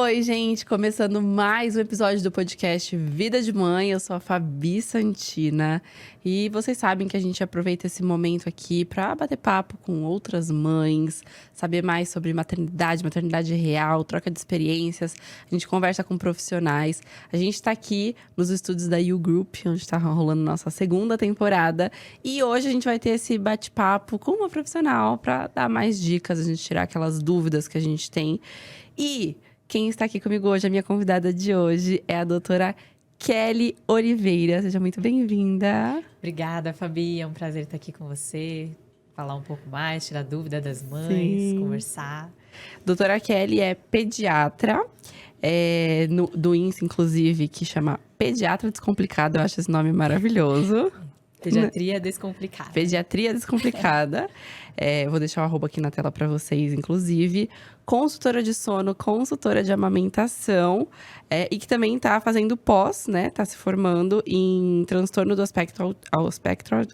Oi, gente! Começando mais um episódio do podcast Vida de Mãe. Eu sou a Fabi Santina. E vocês sabem que a gente aproveita esse momento aqui para bater papo com outras mães, saber mais sobre maternidade real, troca de experiências. A gente conversa com profissionais. A gente está aqui nos estúdios da You Group, onde está rolando nossa segunda temporada. E hoje a gente vai ter esse bate-papo com uma profissional para dar mais dicas, a gente tirar aquelas dúvidas que a gente tem. E quem está aqui comigo hoje, a minha convidada de hoje, é a doutora Kelly Oliveira. Seja muito bem-vinda. Obrigada, Fabi. É um prazer estar aqui com você. Falar um pouco mais, tirar dúvida das mães, Sim. Conversar. Doutora Kelly é pediatra, do INSS, inclusive, que chama Pediatra Descomplicada. Eu acho esse nome maravilhoso. Pediatria Descomplicada. Pediatria Descomplicada. Vou deixar o arroba aqui na tela para vocês, inclusive. Consultora de sono, consultora de amamentação. E que também está fazendo pós, né? Está se formando em transtorno do espectro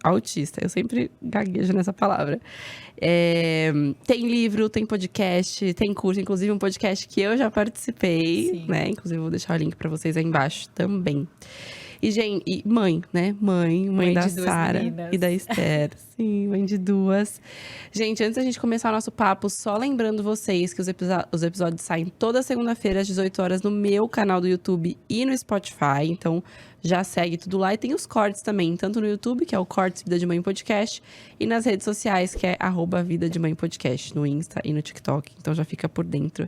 autista. Eu sempre gaguejo nessa palavra. Tem livro, tem podcast, tem curso. Inclusive um podcast que eu já participei, Sim. né? Inclusive vou deixar o link para vocês aí embaixo também. E, gente, mãe, né? Mãe da Sara e da Esther. Sim, mãe de duas. Gente, antes da gente começar o nosso papo, só lembrando vocês que os episódios saem toda segunda-feira às 18 horas no meu canal do YouTube e no Spotify. Então, já segue tudo lá. E tem os cortes também, tanto no YouTube, que é o Cortes Vida de Mãe Podcast, e nas redes sociais, que é @Vida de Mãe Podcast, no Insta e no TikTok. Então, já fica por dentro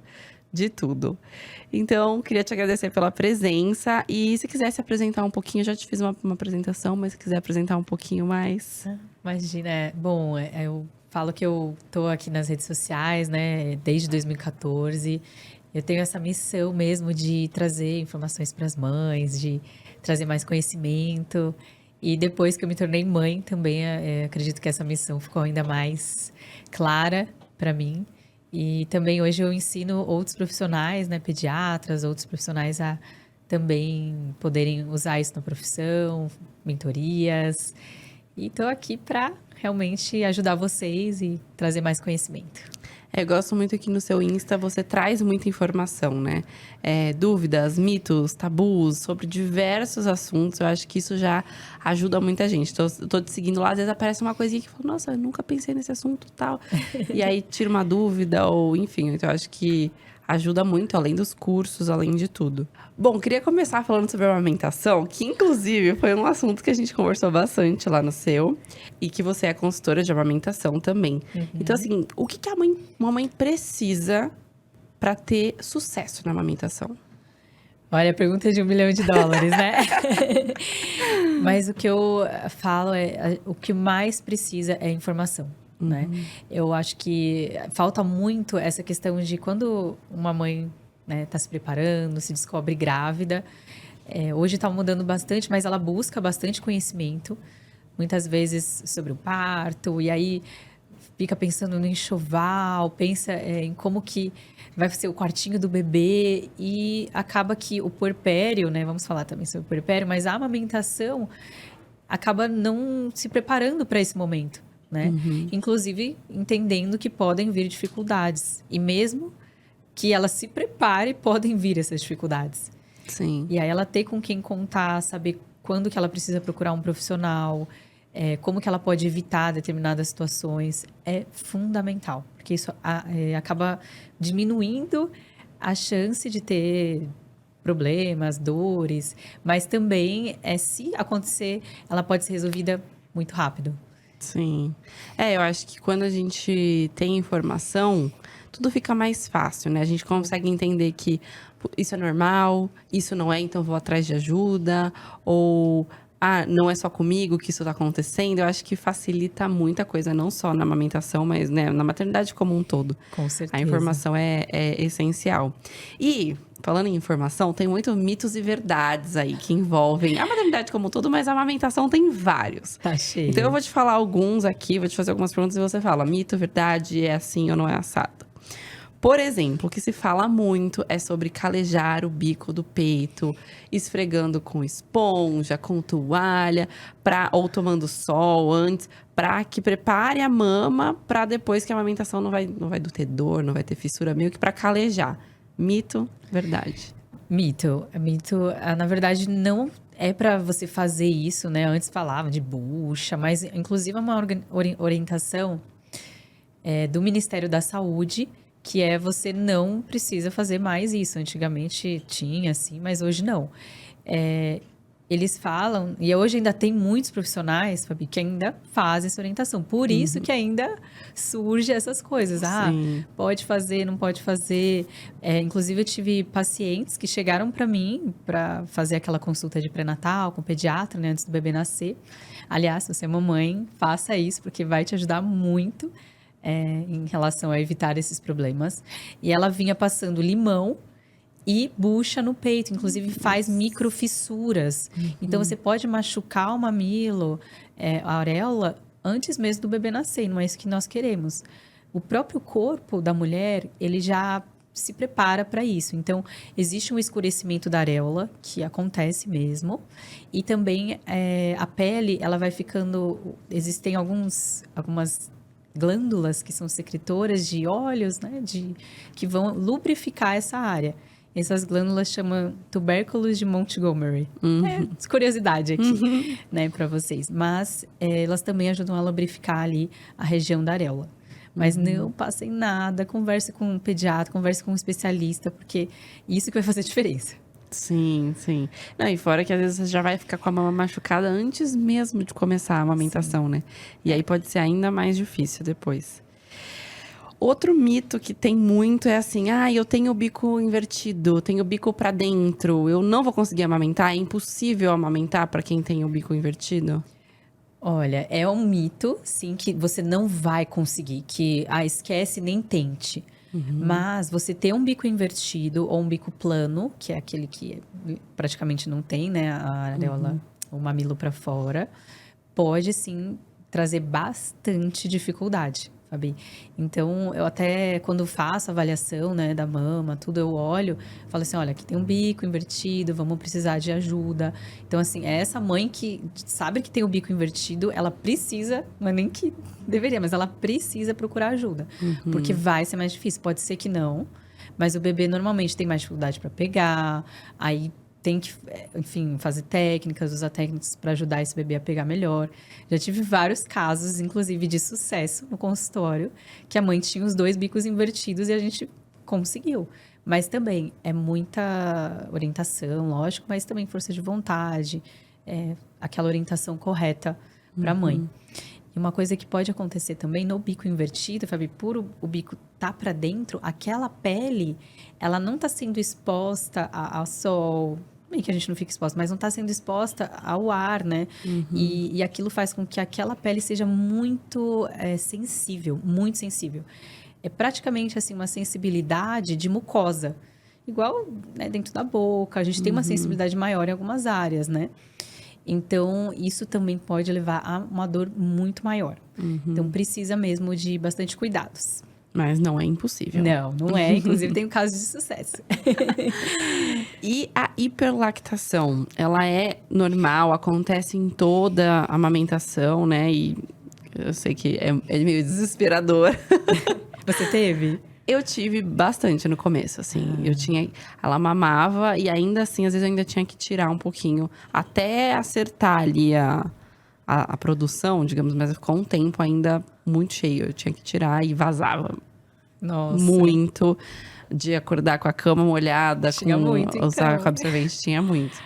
de tudo. Então, queria te agradecer pela presença. E se quiser se apresentar um pouquinho, eu já te fiz uma apresentação, mas se quiser apresentar um pouquinho mais. Imagina, bom, eu falo que eu tô aqui nas redes sociais, né, desde 2014. Eu tenho essa missão mesmo de trazer informações para as mães, de trazer mais conhecimento. E depois que eu me tornei mãe, também acredito que essa missão ficou ainda mais clara para mim. E também hoje eu ensino outros profissionais, né, pediatras, outros profissionais a também poderem usar isso na profissão, mentorias. E estou aqui para realmente ajudar vocês e trazer mais conhecimento. Eu gosto muito aqui no seu Insta, você traz muita informação, né? Dúvidas, mitos, tabus, sobre diversos assuntos. Eu acho que isso já ajuda muita gente. Eu tô te seguindo lá, às vezes aparece uma coisinha que fala, nossa, eu nunca pensei nesse assunto e tal. E aí tira uma dúvida, ou enfim. Então eu acho que ajuda muito, além dos cursos, além de tudo. Bom, queria começar falando sobre a amamentação, que inclusive foi um assunto que a gente conversou bastante lá no seu. E que você é consultora de amamentação também. Uhum. Então, assim, o que uma mãe precisa para ter sucesso na amamentação? Olha, a pergunta de $1 milhão, né? Mas o que eu falo o que mais precisa é informação. Né? Eu acho que falta muito essa questão de quando uma mãe, né, tá se preparando, se descobre grávida. Hoje está mudando bastante, mas ela busca bastante conhecimento, muitas vezes sobre o parto, e aí fica pensando no enxoval, pensa em como que vai ser o quartinho do bebê, e acaba que o puerpério, né, vamos falar também sobre o puerpério, mas a amamentação acaba não se preparando para esse momento. Né? Inclusive entendendo que podem vir dificuldades. E mesmo que ela se prepare, podem vir essas dificuldades. Sim. E aí ela ter com quem contar, saber quando que ela precisa procurar um profissional, como que ela pode evitar determinadas situações, é fundamental. Porque isso acaba diminuindo a chance de ter problemas, dores. Mas também, se acontecer, ela pode ser resolvida muito rápido. Sim. Eu acho que quando a gente tem informação, tudo fica mais fácil, né? A gente consegue entender que isso é normal, isso não é, então vou atrás de ajuda. Ou, não é só comigo que isso tá acontecendo. Eu acho que facilita muita coisa, não só na amamentação, mas, né, na maternidade como um todo. Com certeza. A informação é essencial. E, falando em informação, tem muitos mitos e verdades aí que envolvem a maternidade como um todo, mas a amamentação tem vários. Tá cheio. Então eu vou te falar alguns aqui, vou te fazer algumas perguntas e você fala, mito, verdade, é assim ou não é assado. Por exemplo, o que se fala muito é sobre calejar o bico do peito, esfregando com esponja, com toalha, ou tomando sol antes, para que prepare a mama para depois que a amamentação não vai ter dor, não vai ter fissura, meio que para calejar. Mito, verdade? Mito, na verdade, não é para você fazer isso, né? Antes falava de bucha, mas inclusive é uma orientação do Ministério da Saúde, que você não precisa fazer mais isso. Antigamente tinha, assim, mas hoje não. Eles falam, e hoje ainda tem muitos profissionais, Fabi, que ainda fazem essa orientação. Por isso que ainda surge essas coisas. Pode fazer, não pode fazer. Inclusive, eu tive pacientes que chegaram para mim para fazer aquela consulta de pré-natal com o pediatra, né, antes do bebê nascer. Aliás, se você é mamãe, faça isso, porque vai te ajudar muito em relação a evitar esses problemas. E ela vinha passando limão e bucha no peito, inclusive faz microfissuras. Então, você pode machucar o mamilo, a areola, antes mesmo do bebê nascer, e não é isso que nós queremos. O próprio corpo da mulher, ele já se prepara para isso. Então, existe um escurecimento da areola, que acontece mesmo, e também a pele, ela vai ficando... Existem algumas glândulas que são secretoras de óleos, né, que vão lubrificar essa área. Essas glândulas chamam tubérculos de Montgomery. Curiosidade aqui, né, para vocês. Mas elas também ajudam a lubrificar ali a região da areola. Mas não passem nada, converse com um pediatra, converse com um especialista, porque isso que vai fazer diferença. Sim, sim. Não, e fora que às vezes você já vai ficar com a mama machucada antes mesmo de começar a amamentação, né? E aí pode ser ainda mais difícil depois. Outro mito que tem muito é assim, eu tenho o bico invertido, tenho o bico pra dentro, eu não vou conseguir amamentar, é impossível amamentar pra quem tem o bico invertido? Olha, é um mito, sim, que você não vai conseguir, que, esquece, nem tente. Mas você ter um bico invertido ou um bico plano, que é aquele que praticamente não tem, né, a areola, o mamilo pra fora, pode, sim, trazer bastante dificuldade, Fabi. Então, eu até, quando faço a avaliação, né, da mama, tudo, eu olho, falo assim, olha, aqui tem um bico invertido, vamos precisar de ajuda. Então, assim, essa mãe que sabe que tem o bico invertido, ela precisa, não é nem que deveria, mas ela precisa procurar ajuda. Porque vai ser mais difícil, pode ser que não, mas o bebê normalmente tem mais dificuldade para pegar, aí tem que, enfim, fazer técnicas, usar técnicas para ajudar esse bebê a pegar melhor. Já tive vários casos, inclusive, de sucesso no consultório, que a mãe tinha os 2 bicos invertidos e a gente conseguiu. Mas também é muita orientação, lógico, mas também força de vontade, aquela orientação correta para a mãe. E uma coisa que pode acontecer também no bico invertido, Fabi, por o bico tá para dentro, aquela pele, ela não tá sendo exposta ao sol, bem que a gente não fica exposta, mas não tá sendo exposta ao ar, né? E aquilo faz com que aquela pele seja muito sensível, muito sensível. É praticamente assim uma sensibilidade de mucosa. Igual, né, dentro da boca, a gente tem uma sensibilidade maior em algumas áreas, né? Então, isso também pode levar a uma dor muito maior. Então, precisa mesmo de bastante cuidados. Mas não é impossível. Não é. Inclusive, tem casos de sucesso. E a hiperlactação, ela é normal, acontece em toda a amamentação, né? E eu sei que é meio desesperador. Você teve? Eu tive bastante no começo, assim. Ela mamava e ainda assim, às vezes eu ainda tinha que tirar um pouquinho. Até acertar ali a produção, digamos. Mas com o tempo ainda muito cheio. Eu tinha que tirar e vazava. Nossa. Muito. De acordar com a cama molhada. Tinha muito, então. Usar com absorvente, tinha muito.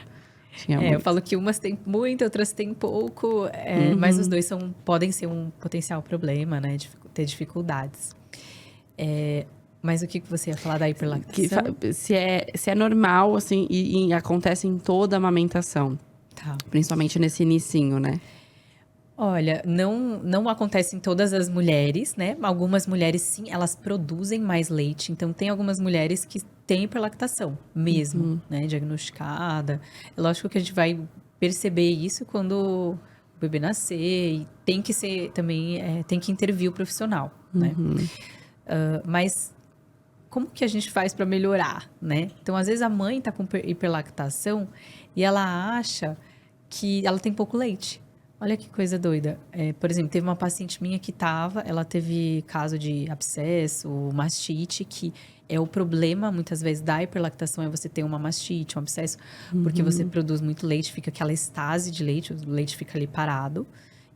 Eu falo que umas tem muito, outras tem pouco. Mas os dois podem ser um potencial problema, né? De ter dificuldades. Mas o que você ia falar da hiperlactação? Se é normal, assim, e acontece em toda a amamentação. Tá. Principalmente nesse inicinho, né? Olha, não acontece em todas as mulheres, né? Algumas mulheres, sim, elas produzem mais leite. Então, tem algumas mulheres que têm hiperlactação mesmo, né? Diagnosticada. É lógico que a gente vai perceber isso quando o bebê nascer. E tem que ser também, tem que intervir o profissional, né? Mas como que a gente faz para melhorar, né? Então, às vezes a mãe está com hiperlactação e ela acha que ela tem pouco leite. Olha que coisa doida. Por exemplo, teve uma paciente minha que ela teve caso de abscesso, mastite, que é o problema, muitas vezes, da hiperlactação, é você ter uma mastite, um abscesso, porque você produz muito leite, fica aquela estase de leite, o leite fica ali parado,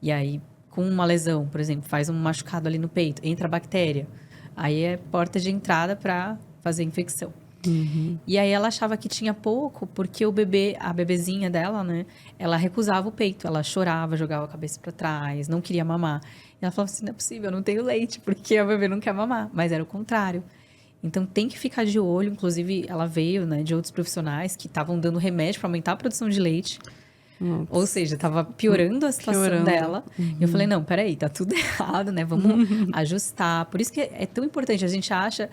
e aí, com uma lesão, por exemplo, faz um machucado ali no peito, entra a bactéria, aí é porta de entrada para fazer infecção. E aí ela achava que tinha pouco, porque a bebezinha dela, né? Ela recusava o peito, ela chorava, jogava a cabeça para trás, não queria mamar. E ela falava assim, não é possível, eu não tenho leite, porque a bebê não quer mamar. Mas era o contrário. Então tem que ficar de olho, inclusive ela veio, né, de outros profissionais que estavam dando remédio para aumentar a produção de leite. Ou seja, estava piorando a situação dela. Eu falei, não, peraí, tá tudo errado, né? Vamos ajustar. Por isso que é tão importante, a gente acha...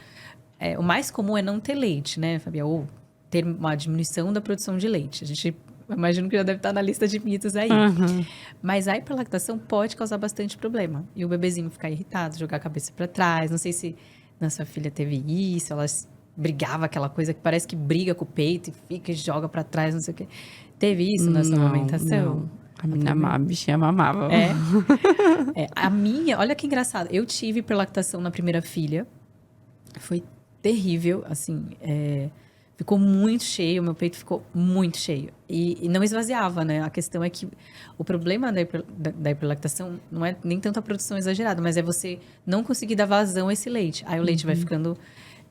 o mais comum é não ter leite, né, Fabi? Ou ter uma diminuição da produção de leite. A gente, imagino que já deve estar na lista de mitos aí. Mas a hiperlactação pode causar bastante problema. E o bebezinho ficar irritado, jogar a cabeça para trás. Não sei se na sua filha teve isso, ela brigava, aquela coisa que parece que briga com o peito e fica e joga para trás, não sei o quê. Teve isso na sua amamentação? Não. A bichinha mamava. A minha, olha que engraçado. Eu tive hiperlactação na primeira filha. Foi terrível, assim, ficou muito cheio, meu peito ficou muito cheio. E não esvaziava, né? A questão é que o problema da hiperlactação não é nem tanto a produção exagerada, mas é você não conseguir dar vazão a esse leite. Aí o leite vai ficando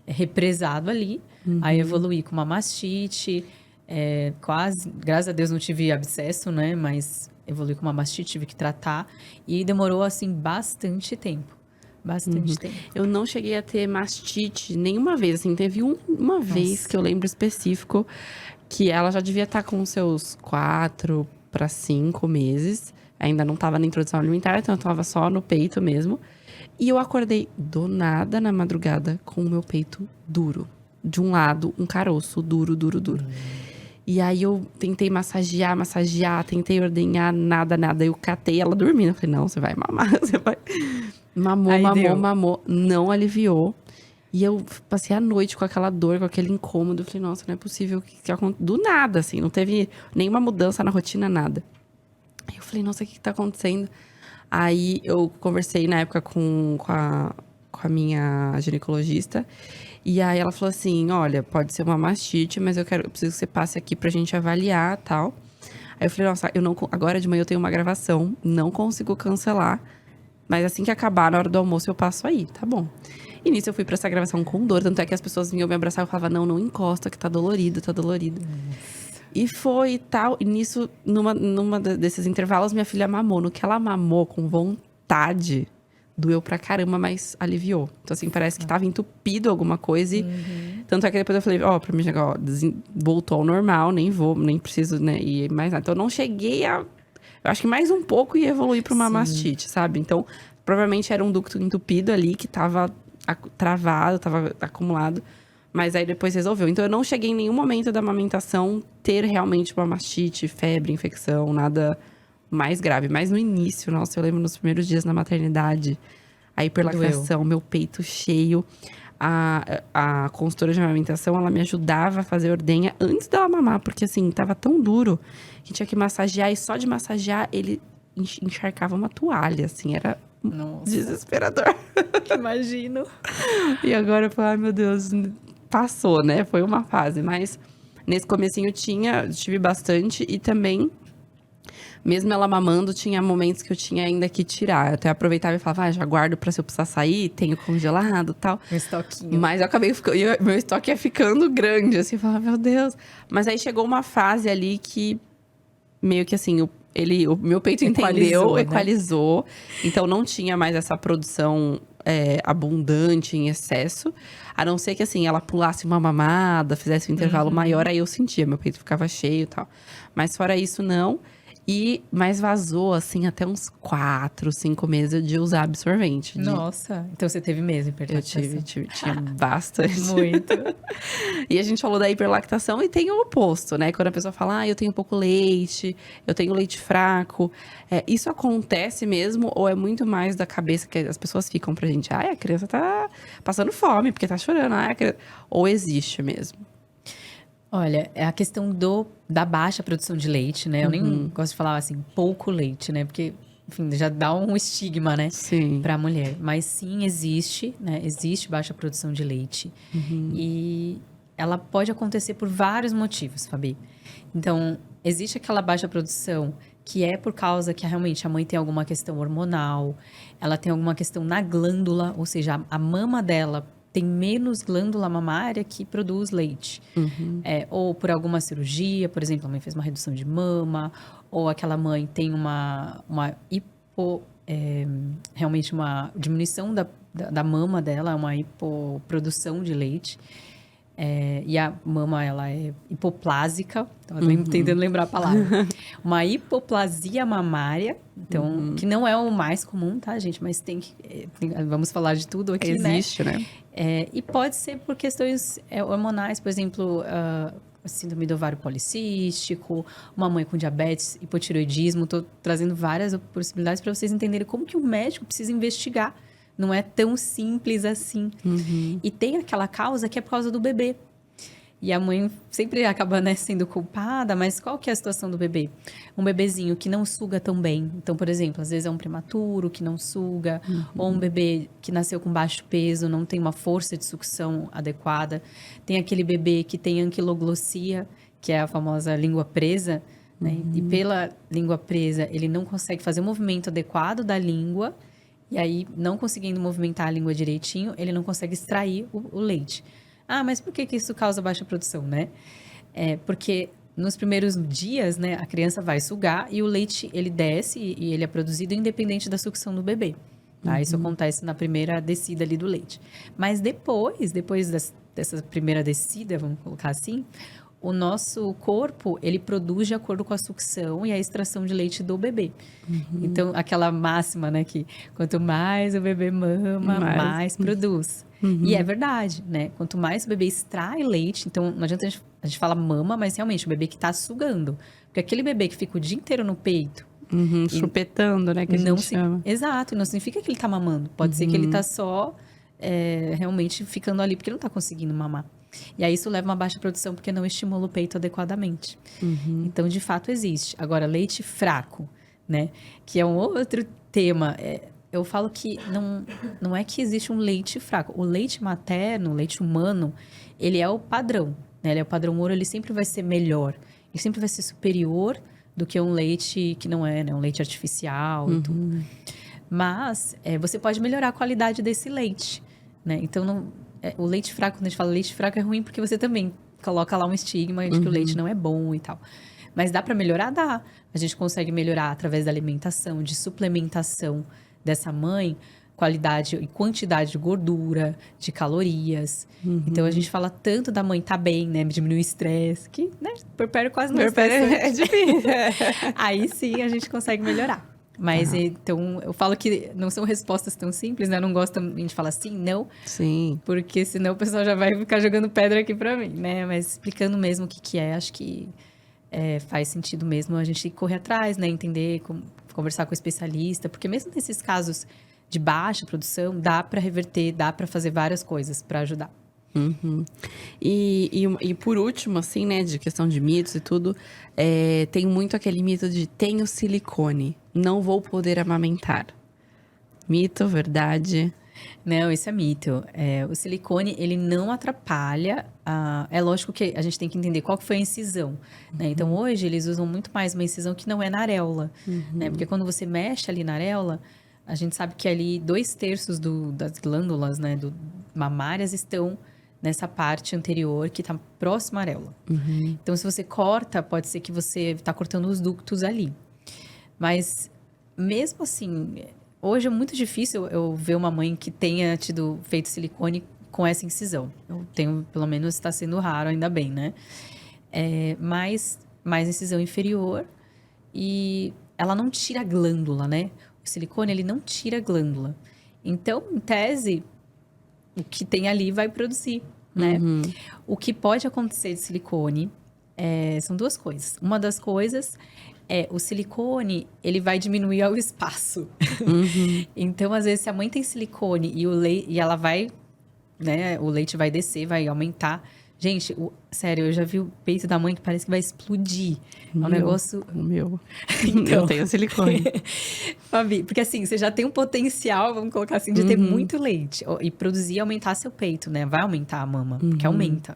represado ali, aí evoluir com uma mastite, quase, graças a Deus não tive abscesso, né? Mas evolui com uma mastite, tive que tratar. E demorou, assim, bastante tempo. Bastante tempo. Eu não cheguei a ter mastite nenhuma vez, assim, teve uma vez que eu lembro específico, que ela já devia estar com seus 4 para 5 meses, ainda não estava na introdução alimentar, então eu estava só no peito mesmo, e eu acordei do nada na madrugada com o meu peito duro, de um lado, um caroço duro. E aí eu tentei massagear, tentei ordenhar, nada. Eu catei ela dormindo. Eu falei, não, você vai mamar, você vai... Mamou, não aliviou. E eu passei a noite com aquela dor, com aquele incômodo. Eu falei, nossa, não é possível que aconteceu. Do nada, assim, não teve nenhuma mudança na rotina, nada. Aí eu falei, nossa, o que tá acontecendo? Aí eu conversei na época com a minha ginecologista. E aí ela falou assim, olha, pode ser uma mastite, mas eu preciso que você passe aqui pra gente avaliar e tal. Aí eu falei, nossa, agora de manhã eu tenho uma gravação, não consigo cancelar. Mas assim que acabar, na hora do almoço, eu passo aí, tá bom. E nisso eu fui pra essa gravação com dor, tanto é que as pessoas vinham me abraçar e eu falava, não encosta, que tá dolorido. E foi e tal, e nisso, numa desses intervalos, minha filha mamou. No que ela mamou com vontade, doeu pra caramba, mas aliviou. Então assim, parece que tava entupido alguma coisa e... Tanto é que depois eu falei, pra mim chegar, voltou ao normal, nem preciso, né, ir mais nada. Então eu não cheguei a... Eu acho que mais um pouco ia evoluir para uma mastite, sabe? Então, provavelmente era um ducto entupido ali que tava travado, tava acumulado. Mas aí depois resolveu. Então, eu não cheguei em nenhum momento da amamentação ter realmente uma mastite, febre, infecção, nada mais grave. Mas no início, nossa, eu lembro nos primeiros dias na maternidade, a hiperlactação, meu peito cheio. A consultora de amamentação, ela me ajudava a fazer ordenha antes dela mamar, porque assim, tava tão duro que tinha que massagear, e só de massagear ele encharcava uma toalha, assim, era desesperador. Imagino. E agora eu falei, ai meu Deus, passou, né? Foi uma fase, mas nesse comecinho tive bastante, e também, mesmo ela mamando, tinha momentos que eu tinha ainda que tirar. Eu até aproveitava e falava, já guardo pra se eu precisar sair, tenho congelado e tal. Um estoquinho. Mas eu acabei meu estoque ia ficando grande, assim, eu falava, meu Deus. Mas aí chegou uma fase ali que, meio que assim, o meu peito equalizou. Então não tinha mais essa produção abundante, em excesso. A não ser que, assim, ela pulasse uma mamada, fizesse um intervalo maior, aí eu sentia, meu peito ficava cheio e tal. Mas fora isso, não. Mas vazou, assim, até uns 4, 5 meses de usar absorvente. Nossa, então você teve mesmo hiperlactação? Eu tinha bastante. Muito. E a gente falou da hiperlactação e tem o oposto, né? Quando a pessoa fala, eu tenho pouco leite, eu tenho leite fraco. Isso acontece mesmo ou é muito mais da cabeça que as pessoas ficam pra gente? A criança tá passando fome porque tá chorando. Ou existe mesmo? Olha, é a questão da baixa produção de leite, né? Eu nem gosto de falar assim, pouco leite, né? Porque, enfim, já dá um estigma, né? Sim. Para a mulher. Mas sim, existe, né? Existe baixa produção de leite. E ela pode acontecer por vários motivos, Fabi. Então, existe aquela baixa produção que é por causa que realmente a mãe tem alguma questão hormonal, ela tem alguma questão na glândula, ou seja, a mama dela tem menos glândula mamária que produz leite. Ou por alguma cirurgia, por exemplo, a mãe fez uma redução de mama, ou aquela mãe tem realmente uma diminuição da mama dela, uma hipoprodução de leite. E a mama, ela é hipoplásica, então eu tô tentando lembrar a palavra. Uma hipoplasia mamária, então, que não é o mais comum, tá, gente? Mas vamos falar de tudo aqui, existe, né? E pode ser por questões hormonais, por exemplo, síndrome do ovário policístico, uma mãe com diabetes, hipotireoidismo. Estou trazendo várias possibilidades para vocês entenderem como que o médico precisa investigar. Não é tão simples assim. E tem aquela causa que é por causa do bebê. E a mãe sempre acaba, né, sendo culpada, mas qual que é a situação do bebê? Um bebezinho que não suga tão bem. Então, por exemplo, às vezes é um prematuro que não suga, ou um bebê que nasceu com baixo peso, não tem uma força de sucção adequada. Tem aquele bebê que tem anquiloglossia, que é a famosa língua presa, né? E pela língua presa, ele não consegue fazer o movimento adequado da língua, e aí, não conseguindo movimentar a língua direitinho, ele não consegue extrair o leite. Ah, mas por que isso causa baixa produção, né? Porque nos primeiros dias, né, a criança vai sugar e o leite, ele desce e ele é produzido independente da sucção do bebê. Tá? Isso acontece na primeira descida ali do leite. Mas depois dessa primeira descida, vamos colocar assim, o nosso corpo, ele produz de acordo com a sucção e a extração de leite do bebê. Então, aquela máxima, né, que quanto mais o bebê mama, mais produz. E é verdade, né? Quanto mais o bebê extrai leite, então não adianta a gente fala mama, mas realmente o bebê que tá sugando. Porque aquele bebê que fica o dia inteiro no peito... chupetando, né, que a gente chama. Exato, não significa que ele tá mamando. Pode ser que ele tá só realmente ficando ali porque não tá conseguindo mamar. E aí isso leva a uma baixa produção porque não estimula o peito adequadamente. Então, de fato, existe. Agora, leite fraco, né? Que é um outro tema. Eu falo que não é que existe um leite fraco. O leite materno, o leite humano, ele é o padrão, né? Ele é o padrão ouro, ele sempre vai ser melhor. Ele sempre vai ser superior do que um leite que não é, né? Um leite artificial e tudo. Mas você pode melhorar a qualidade desse leite, né? Então, o leite fraco, quando a gente fala leite fraco, é ruim porque você também coloca lá um estigma de que o leite não é bom e tal. Mas dá para melhorar? Dá. A gente consegue melhorar através da alimentação, de suplementação dessa mãe, qualidade e quantidade de gordura, de calorias. Então, a gente fala tanto da mãe estar bem, né? Diminuir o estresse, que, né? Puerpério quase não é difícil. Aí sim, a gente consegue melhorar. Mas, então, eu falo que não são respostas tão simples, né? Eu não gosto de a gente falar sim, não. Sim. Porque senão o pessoal já vai ficar jogando pedra aqui pra mim, né? Mas explicando mesmo o que é, acho que faz sentido mesmo a gente correr atrás, né? Entender, conversar com o especialista. Porque mesmo nesses casos de baixa produção, dá para reverter, dá para fazer várias coisas para ajudar. E por último, assim, né, de questão de mitos e tudo, tem muito aquele mito de tenho silicone, não vou poder amamentar. Mito, verdade? Não, isso é mito. O silicone, ele não atrapalha. É lógico que a gente tem que entender qual que foi a incisão, né? Então, hoje, eles usam muito mais uma incisão que não é na areola, né? Porque quando você mexe ali na areola, a gente sabe que ali 2/3 das glândulas, né, mamárias estão nessa parte anterior que está próxima à areola. Então, se você corta, pode ser que você está cortando os ductos ali. Mas, mesmo assim, hoje é muito difícil eu ver uma mãe que tenha feito silicone com essa incisão. Eu tenho, pelo menos, está sendo raro, ainda bem, né? Mais incisão inferior e ela não tira a glândula, né? O silicone, ele não tira a glândula. Então, em tese, o que tem ali vai produzir, né? O que pode acontecer de silicone são duas coisas. Uma das coisas o silicone, ele vai diminuir o espaço. Então, às vezes, se a mãe tem silicone e ela vai, né? O leite vai descer, vai aumentar Gente, sério, eu já vi o peito da mãe que parece que vai explodir. É um negócio... O meu. Então, eu tenho silicone. Fabi, porque assim, você já tem um potencial, vamos colocar assim, de ter muito leite. E produzir e aumentar seu peito, né? Vai aumentar a mama, porque aumenta.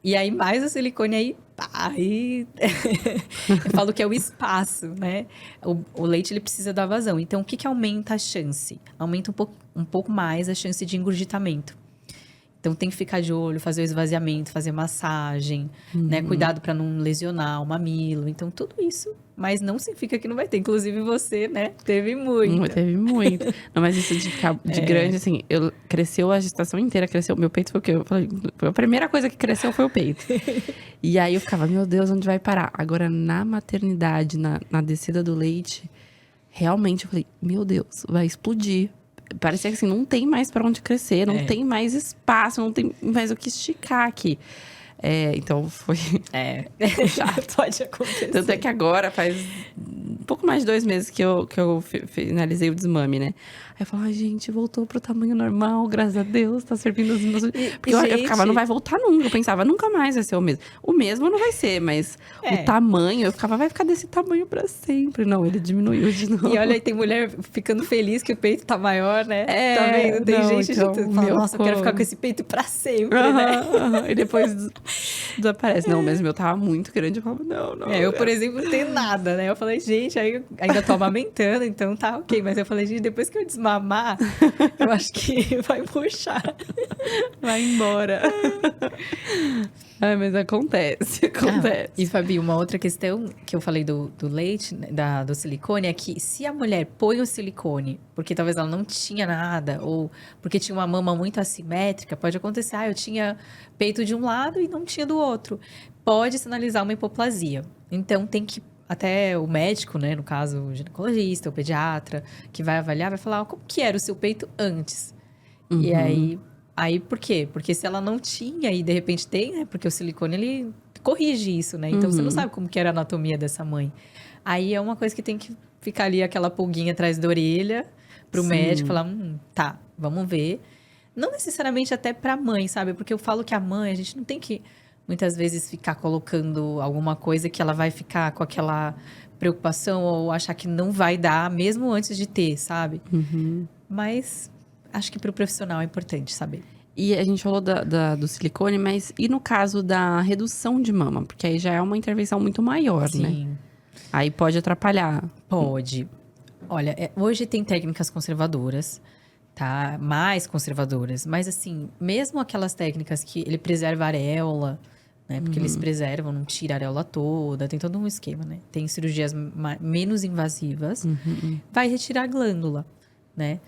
E aí, mais o silicone aí, pá, aí... eu falo que é o espaço, né? O leite, ele precisa da vazão. Então, o que aumenta a chance? Aumenta um pouco mais a chance de engurgitamento. Então, tem que ficar de olho, fazer o esvaziamento, fazer massagem, né? Cuidado para não lesionar o mamilo. Então, tudo isso. Mas não significa que não vai ter. Inclusive, você, né? Teve muito. Teve muito. Não, mas isso de ficar de grande, assim, cresceu a gestação inteira, cresceu. Meu peito foi o quê? Eu falei, a primeira coisa que cresceu foi o peito. E aí eu ficava, meu Deus, onde vai parar? Agora, na maternidade, na descida do leite, realmente eu falei, meu Deus, vai explodir. Parecia que assim, não tem mais pra onde crescer, não tem mais espaço, não tem mais o que esticar aqui. Então foi chato. Pode acontecer. Tanto é que agora faz um pouco mais de 2 meses que eu finalizei o desmame, né? Aí eu falo, ai, gente, voltou pro tamanho normal, graças a Deus, tá servindo os meus... Porque eu ficava, não vai voltar nunca. Eu pensava, nunca mais vai ser o mesmo. O mesmo não vai ser, mas o tamanho, eu ficava, vai ficar desse tamanho pra sempre. Não, ele diminuiu de novo. E olha, aí tem mulher ficando feliz que o peito tá maior, né? Tá vendo? Tem gente então, que fala, nossa, eu quero ficar com esse peito pra sempre, né? E depois desaparece. Não, mas o meu tava muito grande. Eu falava, não. Eu, por exemplo, não tenho nada, né? Eu falei, gente, aí eu ainda tô amamentando, então tá ok. Mas eu falei, gente, depois que eu desmamar, eu acho que vai puxar. Vai embora. Ai, mas acontece. E, Fabi, uma outra questão que eu falei do leite, do silicone, é que se a mulher põe o silicone, porque talvez ela não tinha nada, ou porque tinha uma mama muito assimétrica, pode acontecer, eu tinha peito de um lado e não tinha do outro. Pode sinalizar uma hipoplasia. Então, tem que até o médico, né, no caso, o ginecologista, o pediatra, que vai avaliar, vai falar, como que era o seu peito antes? E aí, por quê? Porque se ela não tinha e de repente tem, né? Porque o silicone, ele corrige isso, né? Então, você não sabe como que era a anatomia dessa mãe. Aí, é uma coisa que tem que ficar ali, aquela pulguinha atrás da orelha, pro médico, falar, tá, vamos ver. Não necessariamente até pra mãe, sabe? Porque eu falo que a mãe, a gente não tem que, muitas vezes, ficar colocando alguma coisa que ela vai ficar com aquela preocupação ou achar que não vai dar, mesmo antes de ter, sabe? Mas... acho que para o profissional é importante saber. E a gente falou do silicone, mas e no caso da redução de mama? Porque aí já é uma intervenção muito maior, né? Sim. Aí pode atrapalhar. Pode. Olha, hoje tem técnicas conservadoras, tá? Mais conservadoras. Mas assim, mesmo aquelas técnicas que ele preserva a areola, né? Porque eles preservam, não tira a areola toda, tem todo um esquema, né? Tem cirurgias menos invasivas, vai retirar a glândula, né?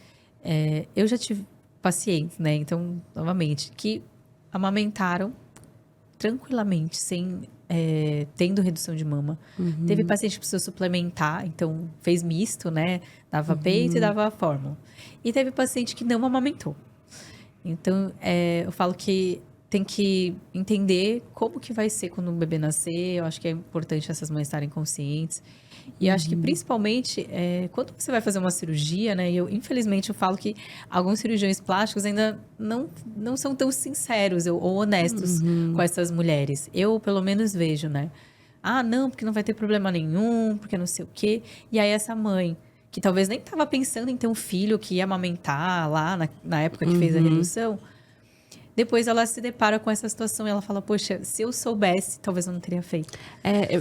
Eu já tive pacientes, né? Então, novamente, que amamentaram tranquilamente, sem tendo redução de mama. Teve paciente que precisou suplementar, então fez misto, né? Dava peito e dava fórmula. E teve paciente que não amamentou. Então, eu falo que tem que entender como que vai ser quando o bebê nascer. Eu acho que é importante essas mães estarem conscientes. E eu acho que, principalmente, quando você vai fazer uma cirurgia, né? Infelizmente, eu falo que alguns cirurgiões plásticos ainda não são tão sinceros ou honestos com essas mulheres. Eu, pelo menos, vejo, né? Ah, não, porque não vai ter problema nenhum, porque não sei o quê. E aí, essa mãe, que talvez nem estava pensando em ter um filho que ia amamentar lá na época que fez a redução... Depois ela se depara com essa situação e ela fala, poxa, se eu soubesse, talvez eu não teria feito.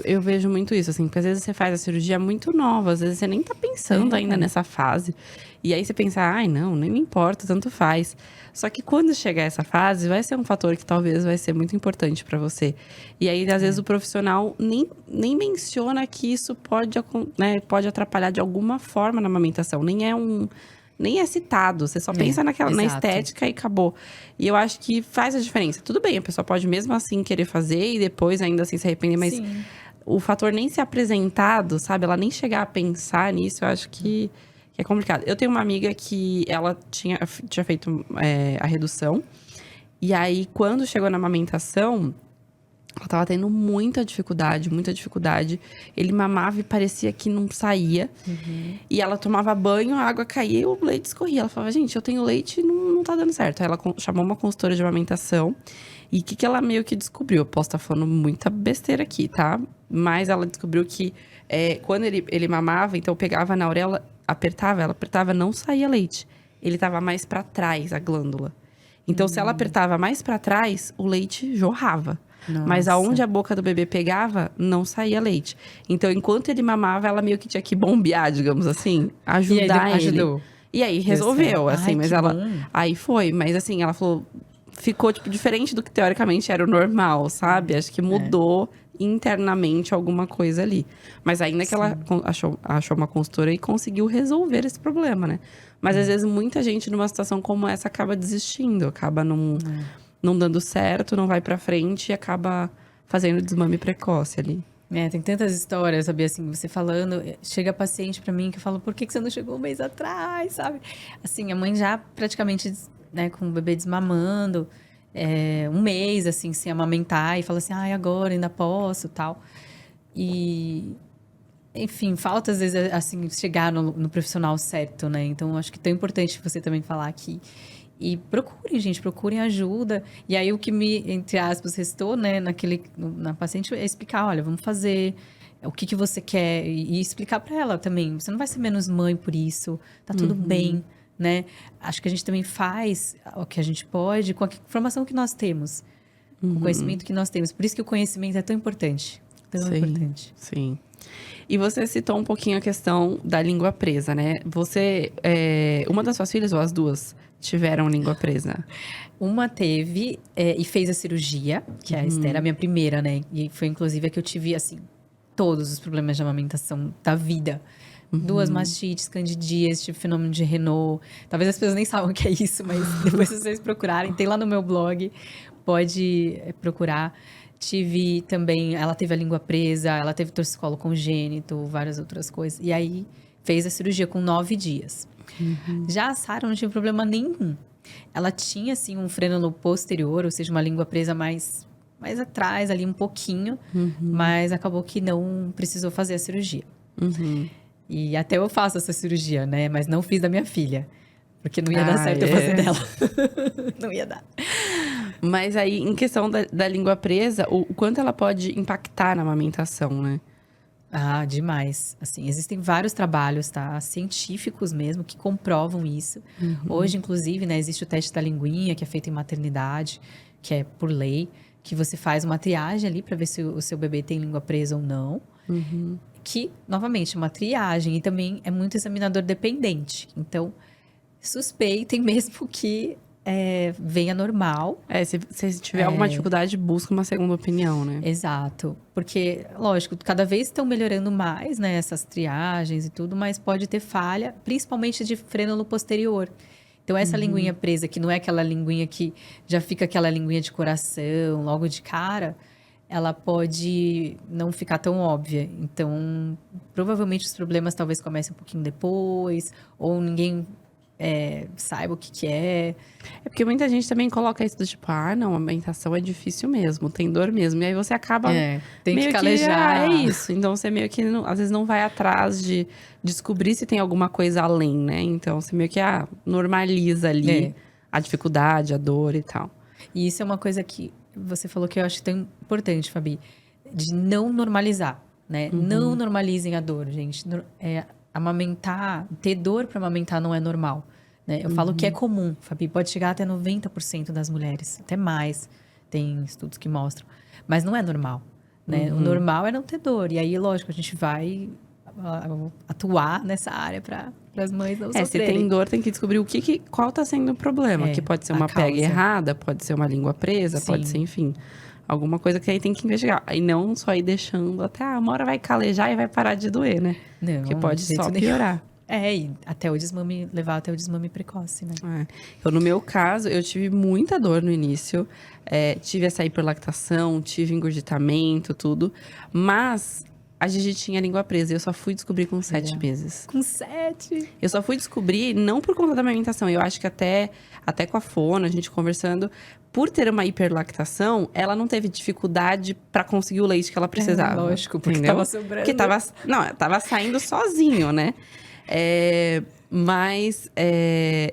Eu vejo muito isso, assim, porque às vezes você faz a cirurgia muito nova, às vezes você nem tá pensando ainda nessa fase. E aí você pensa, ai, não, nem me importa, tanto faz. Só que quando chegar essa fase, vai ser um fator que talvez vai ser muito importante pra você. E aí, às vezes, o profissional nem menciona que isso pode atrapalhar de alguma forma na amamentação. Nem é citado, você só pensa na estética e acabou. E eu acho que faz a diferença. Tudo bem, a pessoa pode mesmo assim querer fazer e depois ainda assim se arrepender, mas o fator nem ser apresentado, sabe? Ela nem chegar a pensar nisso, eu acho que é complicado. Eu tenho uma amiga que ela tinha feito a redução. E aí, quando chegou na amamentação, Ela tava tendo muita dificuldade, muita dificuldade. Ele mamava e parecia que não saía. E ela tomava banho, a água caía e o leite escorria. Ela falava, gente, eu tenho leite e não tá dando certo. Aí ela chamou uma consultora de amamentação. E o que ela meio que descobriu? Eu posso estar falando muita besteira aqui, tá? Mas ela descobriu que quando ele mamava, então pegava na auréola, ela apertava, não saía leite. Ele tava mais pra trás, a glândula. Então, se ela apertava mais pra trás, o leite jorrava. Nossa. Mas aonde a boca do bebê pegava, não saía leite. Então, enquanto ele mamava, ela meio que tinha que bombear, digamos assim. Ajudar ele. Ajudou. E aí, resolveu, assim. Mas ela... Bom. Aí foi. Mas assim, ela falou... Ficou, tipo, diferente do que teoricamente era o normal, sabe? Acho que mudou internamente alguma coisa ali. Mas ainda que ela achou uma consultora e conseguiu resolver esse problema, né? Mas às vezes muita gente numa situação como essa acaba desistindo. Acaba não dando certo, não vai pra frente e acaba fazendo desmame precoce ali. Tem tantas histórias, sabe? Assim, você falando, chega paciente pra mim que fala, por que você não chegou um mês atrás, sabe? Assim, a mãe já praticamente, né, com o bebê desmamando, um mês, assim, sem amamentar, e fala assim, agora ainda posso, tal. E, enfim, falta às vezes, assim, chegar no profissional certo, né? Então, acho que é tão importante você também falar aqui. E procurem, gente, procurem ajuda. E aí, o que me, entre aspas, restou, né, na paciente é explicar, olha, vamos fazer o que você quer. E explicar para ela também, você não vai ser menos mãe por isso, tá tudo bem, né? Acho que a gente também faz o que a gente pode com a informação que nós temos, com o conhecimento que nós temos. Por isso que o conhecimento é tão importante. Tão importante. Sim. E você citou um pouquinho a questão da língua presa, né? Você, uma das suas filhas ou as duas tiveram língua presa? Uma teve e fez a cirurgia, que é a Esther, a minha primeira, né? E foi inclusive a que eu tive, assim, todos os problemas de amamentação da vida. 2 mastites, candidias, tive fenômeno de Renault. Talvez as pessoas nem saibam o que é isso, mas depois se vocês procurarem, tem lá no meu blog, pode procurar. Tive também, ela teve a língua presa, ela teve torcicolo congênito, várias outras coisas. E aí, fez a cirurgia com 9 dias. Já a Sara não tinha problema nenhum. Ela tinha, assim, um frênulo posterior, ou seja, uma língua presa mais atrás, ali um pouquinho. Mas acabou que não precisou fazer a cirurgia. E até eu faço essa cirurgia, né? Mas não fiz da minha filha. Porque não ia dar certo eu fazer dela. Não ia dar. Mas aí, em questão da língua presa, o quanto ela pode impactar na amamentação, né? Demais. Assim, existem vários trabalhos, tá? Científicos mesmo, que comprovam isso. Hoje, inclusive, né, existe o teste da linguinha, que é feito em maternidade, que é por lei, que você faz uma triagem ali para ver se o seu bebê tem língua presa ou não. Que, novamente, uma triagem. E também é muito examinador dependente. Então, suspeitem mesmo que venha normal. Se tiver alguma dificuldade, busca uma segunda opinião, né? Exato. Porque, lógico, cada vez estão melhorando mais, né? Essas triagens e tudo, mas pode ter falha, principalmente de frênulo posterior. Então, essa linguinha presa, que não é aquela linguinha que já fica aquela linguinha de coração logo de cara, ela pode não ficar tão óbvia. Então, provavelmente os problemas talvez comecem um pouquinho depois, ou ninguém saiba o que é. É porque muita gente também coloca isso do tipo, não, a amamentação é difícil mesmo, tem dor mesmo. E aí você acaba tem meio que calejar. É isso. Então você meio que, às vezes, não vai atrás de descobrir se tem alguma coisa além, né? Então você meio que normaliza ali a dificuldade, a dor e tal. E isso é uma coisa que você falou que eu acho tão importante, Fabi, de não normalizar, né? Não normalizem a dor, gente. Amamentar, ter dor para amamentar não é normal, né? Eu falo que é comum, Fabi, pode chegar até 90% das mulheres, até mais, tem estudos que mostram, mas não é normal, né? O normal é não ter dor, e aí, lógico, a gente vai atuar nessa área para as mães não sofrerem. Se tem dor, tem que descobrir qual tá sendo o problema, que pode ser uma pega errada, pode ser uma língua presa, pode ser, enfim, alguma coisa que aí tem que investigar. E não só ir deixando até uma hora vai calejar e vai parar de doer, né? Não, porque pode só piorar. E até levar até o desmame precoce, né? Eu, no meu caso, eu tive muita dor no início. Tive essa hiperlactação, tive engurgitamento, tudo. Mas a Gigi tinha a língua presa. Eu só fui descobrir com 7 meses. Com 7? Eu só fui descobrir, não por conta da amamentação. Eu acho que até com a Fona, a gente conversando, por ter uma hiperlactação, ela não teve dificuldade para conseguir o leite que ela precisava. Lógico, porque entendeu? tava sobrando. Porque tava saindo sozinho, né? Mas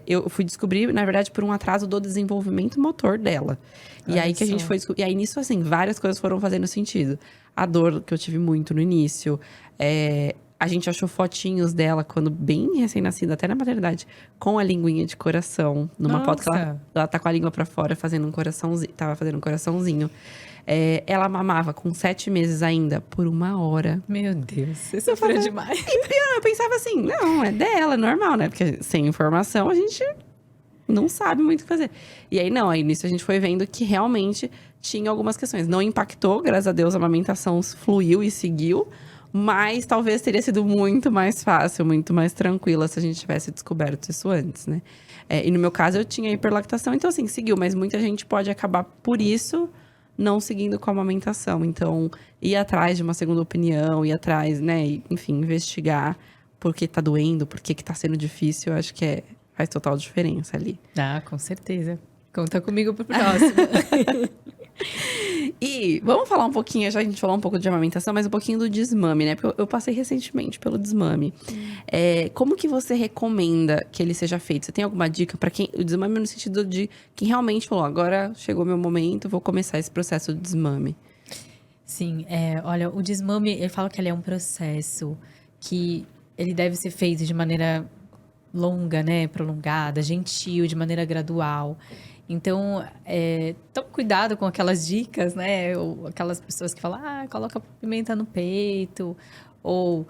eu fui descobrir, na verdade, por um atraso do desenvolvimento motor dela. E aí que a gente foi... E aí nisso, assim, várias coisas foram fazendo sentido. A dor que eu tive muito no início. A gente achou fotinhos dela quando bem recém-nascida, até na maternidade, com a linguinha de coração. Numa foto que ela tá com a língua pra fora, fazendo um coraçãozinho. Tava fazendo um coraçãozinho. Ela mamava com 7 meses ainda, por 1 hora. Meu Deus, você sofreu demais. E eu pensava assim, não, é dela, é normal, né? Porque sem informação a gente não sabe muito o que fazer. E aí aí nisso a gente foi vendo que realmente tinha algumas questões. Não impactou, graças a Deus a amamentação fluiu e seguiu. Mas talvez teria sido muito mais fácil, muito mais tranquila se a gente tivesse descoberto isso antes, né? E no meu caso, eu tinha hiperlactação, então assim, seguiu. Mas muita gente pode acabar, por isso, não seguindo com a amamentação. Então, ir atrás de uma segunda opinião, ir atrás, né? E, enfim, investigar por que tá doendo, por que tá sendo difícil. Eu acho que faz total diferença ali. Ah, com certeza. Conta comigo pro próximo. E vamos falar um pouquinho, já a gente falou um pouco de amamentação, mas um pouquinho do desmame, né? Porque eu passei recentemente pelo desmame. Como que você recomenda que ele seja feito? Você tem alguma dica para quem... O desmame no sentido de quem realmente falou, agora chegou meu momento, vou começar esse processo de desmame. Sim, olha, o desmame, eu falo que ele é um processo que ele deve ser feito de maneira longa, né? Prolongada, gentil, de maneira gradual. Então, tome cuidado com aquelas dicas, né? Ou aquelas pessoas que falam, coloca pimenta no peito. Ou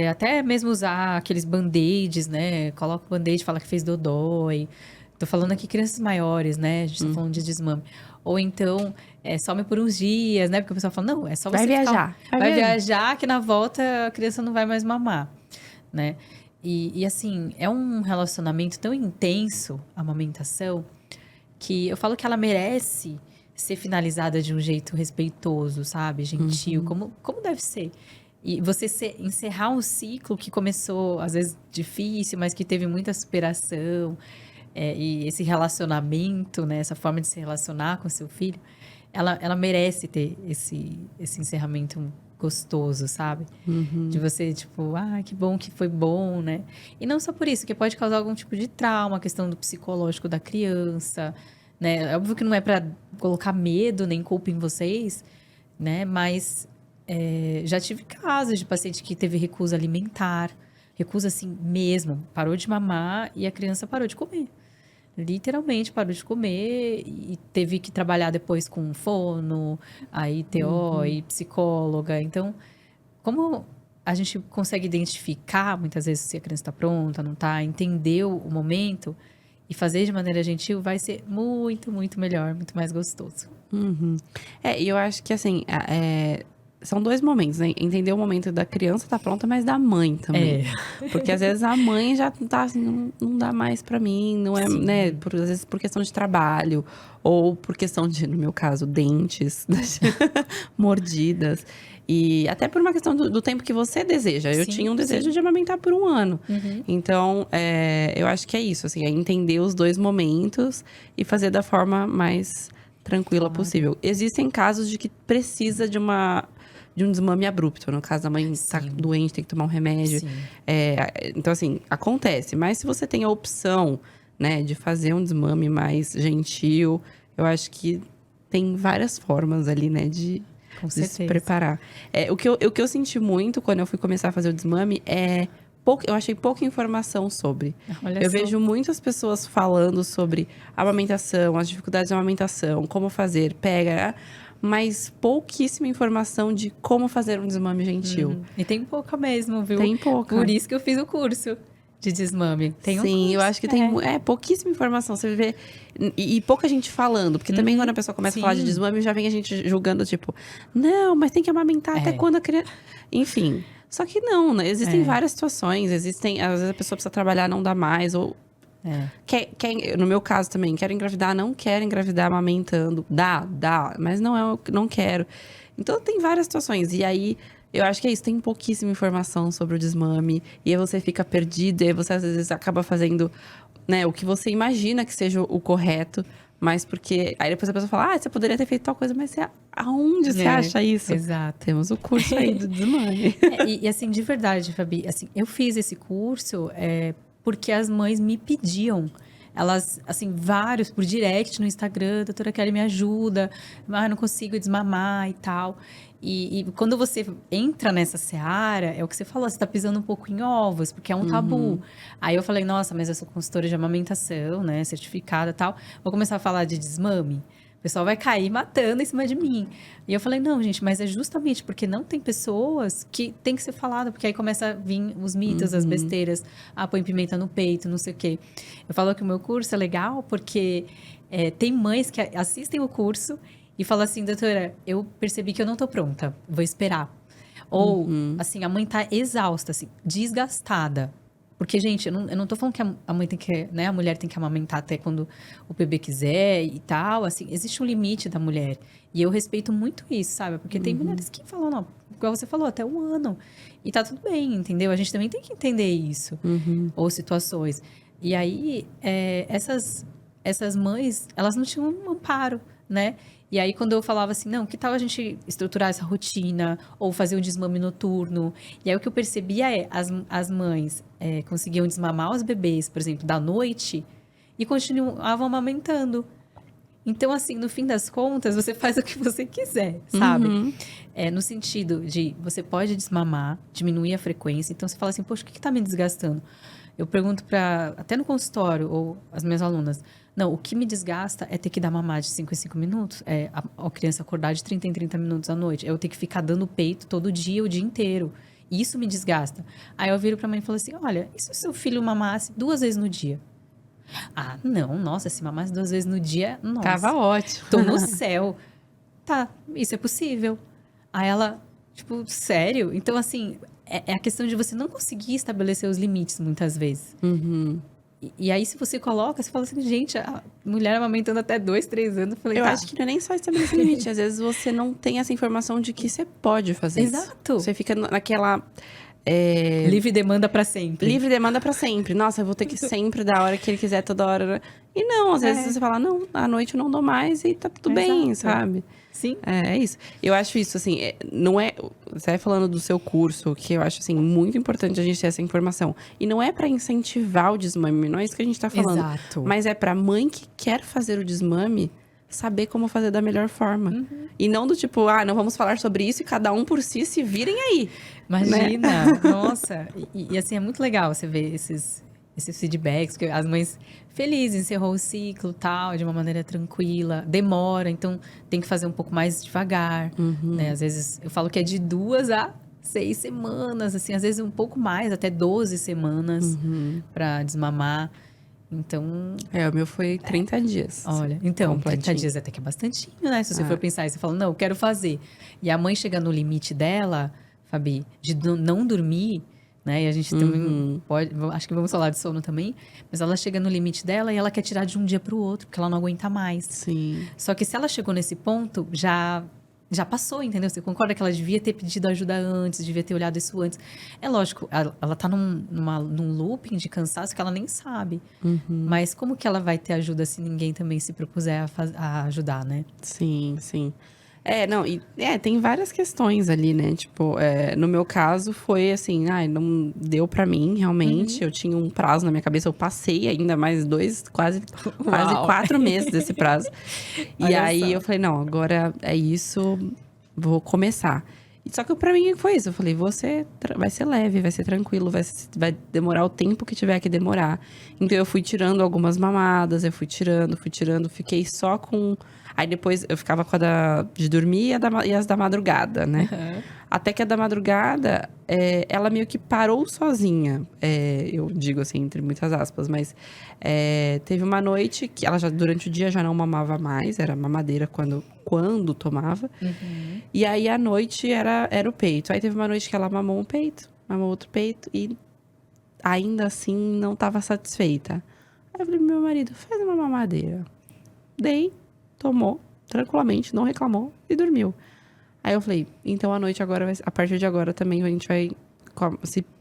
até mesmo usar aqueles band-aids, né? Coloca o band-aid e fala que fez dodói. Tô falando aqui crianças maiores, né? A gente tá falando de desmame. Ou então, some por uns dias, né? Porque o pessoal fala, não, é só você vai viajar que na volta a criança não vai mais mamar, né? E assim, é um relacionamento tão intenso, a amamentação, que eu falo que ela merece ser finalizada de um jeito respeitoso, sabe? Gentil, como deve ser. E você encerrar um ciclo que começou, às vezes, difícil, mas que teve muita superação. E esse relacionamento, né? Essa forma de se relacionar com seu filho, ela merece ter esse encerramento gostoso, sabe? De você, tipo, que bom que foi bom, né? E não só por isso, que pode causar algum tipo de trauma, a questão do psicológico da criança, né? É óbvio que não é para colocar medo nem culpa em vocês, né? Mas já tive casos de paciente que teve recusa alimentar, recusa assim mesmo, parou de mamar e a criança parou de comer. Literalmente parou de comer e teve que trabalhar depois com fono, aí TO e psicóloga. Então, como a gente consegue identificar muitas vezes se a criança está pronta, não está, entender o momento e fazer de maneira gentil, vai ser muito, muito melhor, muito mais gostoso. E eu acho que assim, são 2 momentos, né? Entender o momento da criança tá pronta, mas da mãe também. Porque às vezes a mãe já tá assim, não dá mais pra mim, não é, né? Às vezes por questão de trabalho, ou por questão de, no meu caso, dentes, mordidas. E até por uma questão do tempo que você deseja. Eu tinha um desejo de amamentar por 1 ano. Então, eu acho que é isso, assim, é entender os 2 momentos e fazer da forma mais tranquila possível. Existem casos de que precisa de um desmame abrupto. No caso, a mãe tá doente, tem que tomar um remédio. Então, assim, acontece. Mas se você tem a opção, né, de fazer um desmame mais gentil, eu acho que tem várias formas ali, né, de se preparar. O que eu senti muito quando eu fui começar a fazer o desmame eu achei pouca informação sobre. Eu vejo muitas pessoas falando sobre amamentação, as dificuldades de amamentação, como fazer, mas pouquíssima informação de como fazer um desmame gentil. E tem pouca mesmo, viu? Tem pouca. Por isso que eu fiz o curso de desmame. Tem Sim, eu acho que tem pouquíssima informação. Você vê. E pouca gente falando. Porque também quando a pessoa começa a falar de desmame, já vem a gente julgando, tipo, não, mas tem que amamentar até quando a criança. Enfim. Só que não, né? Existem várias situações. Às vezes a pessoa precisa trabalhar, não dá mais. Ou no meu caso também, quero engravidar, não quero engravidar amamentando. Dá, mas não quero. Então tem várias situações. E aí, eu acho que é isso, tem pouquíssima informação sobre o desmame. E aí você fica perdido, e aí você às vezes acaba fazendo, né, o que você imagina que seja o correto, mas porque... Aí depois a pessoa fala, você poderia ter feito tal coisa, mas aonde você acha isso? Exato. Temos o curso aí do desmame. E assim, de verdade, Fabi, assim, eu fiz esse curso porque as mães me pediam. Elas, assim, vários por direct no Instagram, doutora Kelly, me ajuda, não consigo desmamar e tal. E quando você entra nessa seara, é o que você falou, você tá pisando um pouco em ovos, porque é um tabu. Aí eu falei, nossa, mas eu sou consultora de amamentação, né, certificada e tal, vou começar a falar de desmame. O pessoal vai cair matando em cima de mim. E eu falei, não, gente, mas é justamente porque não tem pessoas que tem que ser falado, porque aí começa a vir os mitos, as besteiras. Põe pimenta no peito, não sei o quê. Eu falo que o meu curso é legal porque tem mães que assistem o curso e falam assim, doutora, eu percebi que eu não tô pronta, vou esperar. Ou, assim, a mãe tá exausta, assim, desgastada. Porque, gente, eu não tô falando que a mãe tem que, né, a mulher tem que amamentar até quando o bebê quiser e tal, assim, existe um limite da mulher. E eu respeito muito isso, sabe? Porque tem mulheres que falam, não, igual você falou, até 1 ano. E tá tudo bem, entendeu? A gente também tem que entender isso. Ou situações. E aí, essas mães, elas não tinham um amparo, né? E aí, quando eu falava assim, não, que tal a gente estruturar essa rotina ou fazer um desmame noturno? E aí, o que eu percebia as mães conseguiam desmamar os bebês, por exemplo, da noite e continuavam amamentando. Então, assim, no fim das contas, você faz o que você quiser, sabe? No sentido de, você pode desmamar, diminuir a frequência. Então, você fala assim, poxa, o que tá me desgastando? Eu pergunto até no consultório, ou as minhas alunas, não, o que me desgasta é ter que dar mamar de 5 em 5 minutos, a criança acordar de 30 em 30 minutos à noite, eu ter que ficar dando peito todo dia, o dia inteiro. Isso me desgasta. Aí eu viro pra mãe e falo assim, olha, e se o seu filho mamasse 2 vezes no dia? Não, nossa, se mamasse 2 vezes no dia, nossa. Tava ótimo. Tô no céu. Tá, isso é possível. Aí ela, tipo, sério? Então, assim, é a questão de você não conseguir estabelecer os limites, muitas vezes. E aí, se você coloca, você fala assim, gente, a mulher amamentando até 2, 3 anos. Eu acho que não é nem só estabelecer limite. Às vezes você não tem essa informação de que você pode fazer isso. Exato. Você fica naquela... livre demanda pra sempre. Livre demanda pra sempre. Nossa, eu vou ter que sempre dar a hora que ele quiser, toda hora. E não, às vezes você fala, não, à noite eu não dou mais e tá tudo bem, sabe? Sim. É isso. Eu acho isso, assim, não é... Você vai falando do seu curso, que eu acho, assim, muito importante a gente ter essa informação. E não é pra incentivar o desmame, não é isso que a gente tá falando. Exato. Mas é pra mãe que quer fazer o desmame, saber como fazer da melhor forma. E não do tipo, não vamos falar sobre isso e cada um por si se virem aí. Imagina, nossa. E assim, é muito legal você ver esses feedbacks, que as mães felizes, encerrou o ciclo, tal, de uma maneira tranquila, demora, então tem que fazer um pouco mais devagar, né? Às vezes, eu falo que é de 2 a 6 semanas, assim, às vezes um pouco mais, até 12 semanas para desmamar. Então... o meu foi 30 dias. Olha, então, 30 dias até que é bastantinho, né? Se você for pensar, você fala, não, eu quero fazer. E a mãe chega no limite dela, Fabi, de não dormir, né? E a gente também pode... Acho que vamos falar de sono também. Mas ela chega no limite dela e ela quer tirar de um dia para o outro, porque ela não aguenta mais. Sim. Só que se ela chegou nesse ponto, já passou, entendeu? Você concorda que ela devia ter pedido ajuda antes, devia ter olhado isso antes. É lógico, ela tá num looping de cansaço que ela nem sabe. Mas como que ela vai ter ajuda se ninguém também se propuser a ajudar, né? Sim, sim. Tem várias questões ali, né? Tipo, no meu caso foi assim, não deu pra mim, realmente. Eu tinha um prazo na minha cabeça, eu passei ainda mais quase 4 meses desse prazo. E aí eu falei, não, agora é isso, vou começar. Só que pra mim foi isso, eu falei, vai ser leve, vai ser tranquilo, vai demorar o tempo que tiver que demorar. Então eu fui tirando algumas mamadas, eu fui tirando, fiquei só com... Aí depois eu ficava com a de dormir e as da madrugada, né? Até que a da madrugada, ela meio que parou sozinha. Eu digo assim, entre muitas aspas, mas teve uma noite que ela durante o dia já não mamava mais, era mamadeira quando tomava. E aí à noite era o peito. Aí teve uma noite que ela mamou um peito, mamou outro peito e ainda assim não estava satisfeita. Aí eu falei pro meu marido, faz uma mamadeira. Dei. Tomou, tranquilamente, não reclamou e dormiu. Aí eu falei, então a noite agora, a partir de agora também a gente vai...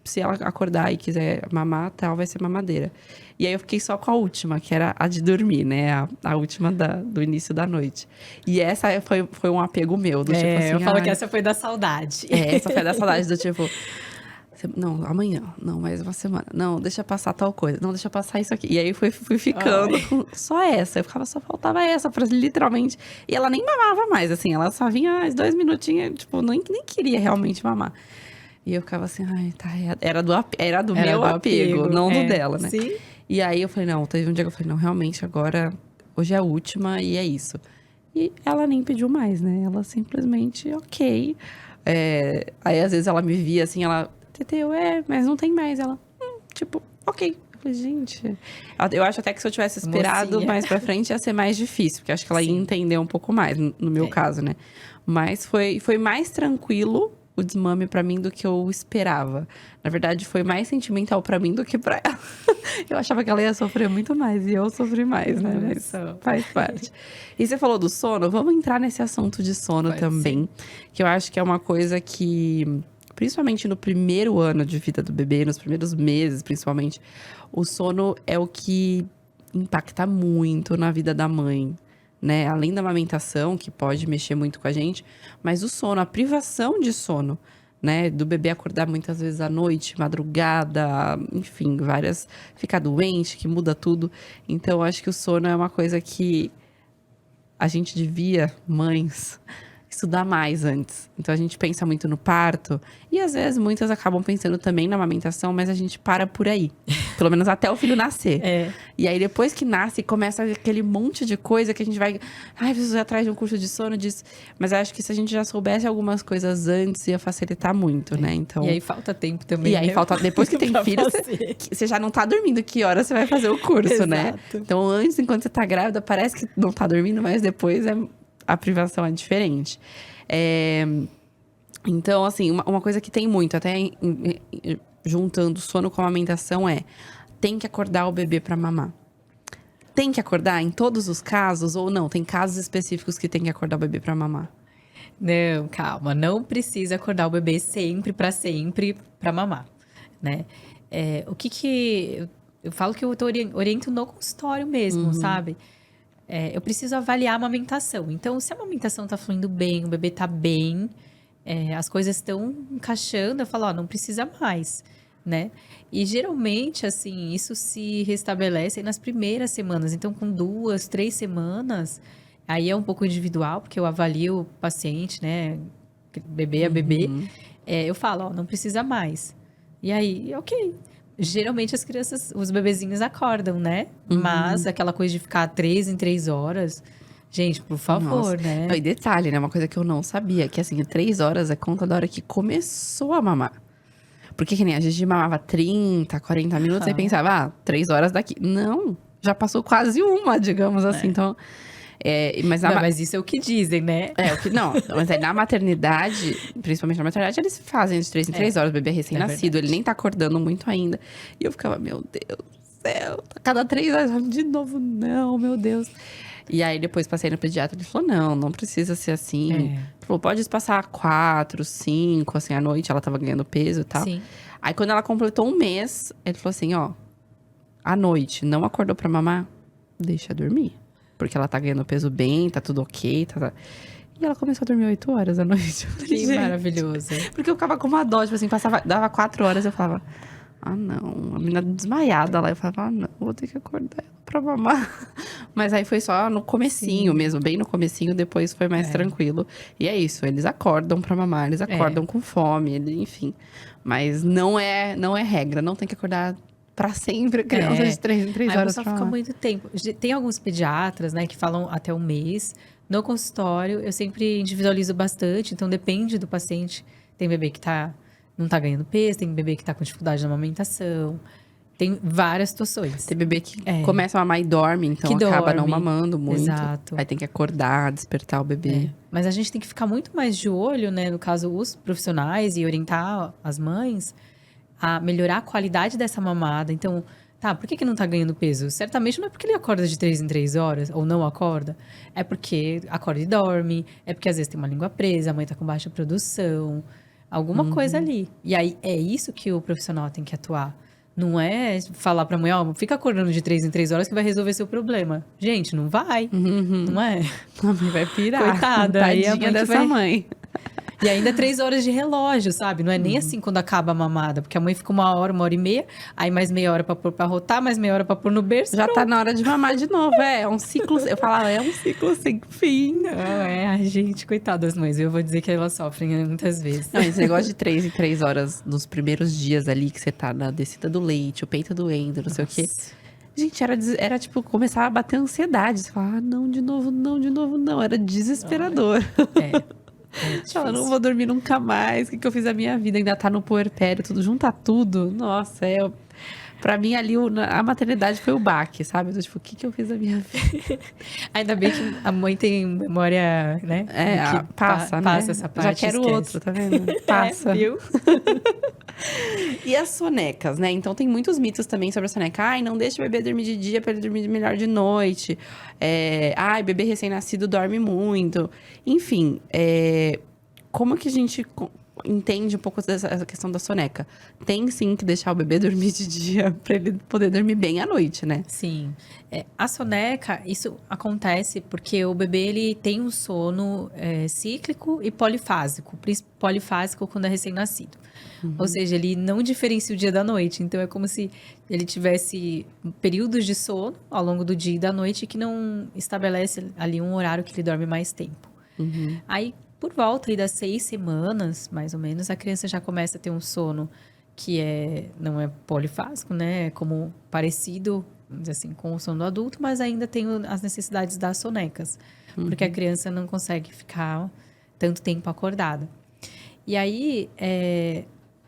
se ela acordar e quiser mamar, tal, vai ser mamadeira. E aí eu fiquei só com a última, que era a de dormir, né? A última do início da noite. E essa foi um apego meu, do tipo assim... Eu falo que essa foi da saudade. Essa foi da saudade, do tipo... Não, amanhã. Não, mais uma semana. Não, deixa passar tal coisa. Não, deixa passar isso aqui. E aí fui ficando com só essa. Eu ficava, só faltava essa, pra, literalmente. E ela nem mamava mais, assim. Ela só vinha 2 minutinhos, tipo, nem queria realmente mamar. E eu ficava assim, ai, tá. Era do meu apego, não do dela, né? Sim. E aí eu falei, não, teve um dia que eu falei, não, realmente, agora, hoje é a última e é isso. E ela nem pediu mais, né? Ela simplesmente, ok. Aí às vezes ela me via assim, ela, Teteu, mas não tem mais. Ela, tipo, ok. Eu falei, gente. Eu acho até que se eu tivesse esperado mais pra frente ia ser mais difícil, porque acho que ela ia entender um pouco mais, no meu caso, né? Mas foi mais tranquilo o desmame pra mim do que eu esperava. Na verdade, foi mais sentimental pra mim do que pra ela. Eu achava que ela ia sofrer muito mais e eu sofri mais, né? Mas faz parte. E você falou do sono, vamos entrar nesse assunto de sono também. Que eu acho que é uma coisa que, principalmente no primeiro ano de vida do bebê, nos primeiros meses, principalmente, o sono é o que impacta muito na vida da mãe. Né? Além da amamentação, que pode mexer muito com a gente, mas o sono, a privação de sono, né? Do bebê acordar muitas vezes à noite, madrugada, enfim, ficar doente, que muda tudo. Então, acho que o sono é uma coisa que a gente devia, mães, estudar mais antes. Então, a gente pensa muito no parto. E, às vezes, muitas acabam pensando também na amamentação, mas a gente para por aí. Pelo menos até o filho nascer. E aí, depois que nasce, começa aquele monte de coisa que a gente vai... Ai, preciso ir atrás de um curso de sono, disso. Mas eu acho que se a gente já soubesse algumas coisas antes, ia facilitar muito, né? Então... E aí, falta tempo também, E aí, depois que tem filho, você já não tá dormindo. Que hora você vai fazer o curso, né? Então, antes, enquanto você tá grávida, parece que não tá dormindo, mas depois a privação é diferente. Então, assim, uma coisa que tem muito, até juntando sono com amamentação, tem que acordar o bebê pra mamar. Tem que acordar em todos os casos ou não? Tem casos específicos que tem que acordar o bebê pra mamar? Não, calma. Não precisa acordar o bebê sempre pra mamar, né? O que eu falo que eu oriento no consultório mesmo, sabe? Eu preciso avaliar a amamentação. Então, se a amamentação tá fluindo bem, o bebê tá bem, as coisas estão encaixando, eu falo, não precisa mais, né? E geralmente, assim, isso se restabelece nas primeiras semanas. Então, com 2, 3 semanas, aí é um pouco individual, porque eu avalio o paciente, né? Bebê a bebê. Eu falo, não precisa mais. E aí, ok. Geralmente as crianças, os bebezinhos acordam, né? Mas aquela coisa de ficar 3 em 3 horas... Gente, por favor, né? E detalhe, né? Uma coisa que eu não sabia, que assim, 3 horas é conta da hora que começou a mamar. Porque que nem a gente mamava 30, 40 minutos, aí pensava, 3 horas daqui. Não, já passou quase uma, digamos assim. Então, mas isso é o que dizem, né? Mas aí na maternidade, principalmente na maternidade, eles fazem de 3 em 3 horas. O bebê é recém-nascido, ele nem tá acordando muito ainda. E eu ficava, meu Deus do céu, cada 3 horas, de novo, não, meu Deus. E aí, depois passei no pediatra, ele falou, não precisa ser assim. Ele falou, pode passar 4, 5, assim, à noite. Ela tava ganhando peso e tal. Sim. Aí, quando ela completou 1 mês, ele falou assim, à noite, não acordou pra mamar? Deixa dormir. Porque ela tá ganhando peso bem, tá tudo ok, tá... E ela começou a dormir 8 horas à noite. Que maravilhoso. Porque eu ficava com uma dó, tipo assim, dava 4 horas, eu falava... não, a menina desmaiada lá. Eu falava, não, vou ter que acordar ela pra mamar. Mas aí foi só no comecinho mesmo, bem no comecinho, depois foi mais tranquilo. E é isso, eles acordam pra mamar, eles acordam com fome, enfim. Mas não é regra, não tem que acordar pra sempre criança de 3 em 3 horas. Só fica muito tempo. Tem alguns pediatras, né, que falam até 1 mês. No consultório, eu sempre individualizo bastante, então depende do paciente. Tem bebê que não tá ganhando peso, tem bebê que tá com dificuldade na amamentação. Tem várias situações. Tem bebê que começa a mamar e dorme, então acaba não mamando muito. Exato. Aí tem que acordar, despertar o bebê. Mas a gente tem que ficar muito mais de olho, né? No caso, os profissionais e orientar as mães a melhorar a qualidade dessa mamada. Então, por que não tá ganhando peso? Certamente não é porque ele acorda de 3 em 3 horas, ou não acorda. É porque acorda e dorme, é porque às vezes tem uma língua presa, a mãe tá com baixa produção. Alguma coisa ali. E aí, é isso que o profissional tem que atuar. Não é falar pra mulher, fica acordando de 3 em 3 horas que vai resolver seu problema. Gente, não vai. Não é? A mãe vai pirar. Coitada. Tadinha aí a mãe dessa mãe. E ainda 3 horas de relógio, sabe? Não é nem assim quando acaba a mamada. Porque a mãe fica 1 hora e meia, aí mais meia hora pra pôr pra rotar, mais meia hora pra pôr no berço. Já tá na hora de mamar de novo, é um ciclo. Eu falava, é um ciclo sem fim. Não, ai, gente, coitada das mães. Eu vou dizer que elas sofrem, né, muitas vezes. Não, esse negócio de 3 em 3 horas nos primeiros dias ali, que você tá na descida do leite, o peito doendo, não sei o quê. Gente, era tipo, começar a bater ansiedade. Você fala, não, de novo, não, de novo, não. Era desesperador. Ela, não vou dormir nunca mais. O que eu fiz a minha vida? Ainda tá no puerpério, tudo, junta tudo. Nossa, pra mim ali a maternidade foi o baque, sabe? Eu, tipo, o que eu fiz a minha vida? Ainda bem que a mãe tem memória, né? Que passa, né? Passa essa parte. Já quero outro, tá vendo? Passa. Viu? E as sonecas, né? Então tem muitos mitos também sobre a soneca. Ai, não deixa o bebê dormir de dia pra ele dormir melhor de noite. Ai, bebê recém-nascido dorme muito. Enfim, como que a gente entende um pouco dessa questão da soneca? Tem sim que deixar o bebê dormir de dia pra ele poder dormir bem à noite, né? Sim. A soneca, isso acontece porque o bebê ele tem um sono cíclico e polifásico. Polifásico quando é recém-nascido. Ou seja, ele não diferencia o dia da noite. Então, é como se ele tivesse períodos de sono ao longo do dia e da noite que não estabelece ali um horário que ele dorme mais tempo. Aí, por volta aí das 6 semanas, mais ou menos, a criança já começa a ter um sono que não é polifásico, né? É como parecido, vamos dizer assim, com o sono do adulto, mas ainda tem as necessidades das sonecas. Porque a criança não consegue ficar tanto tempo acordada. E aí,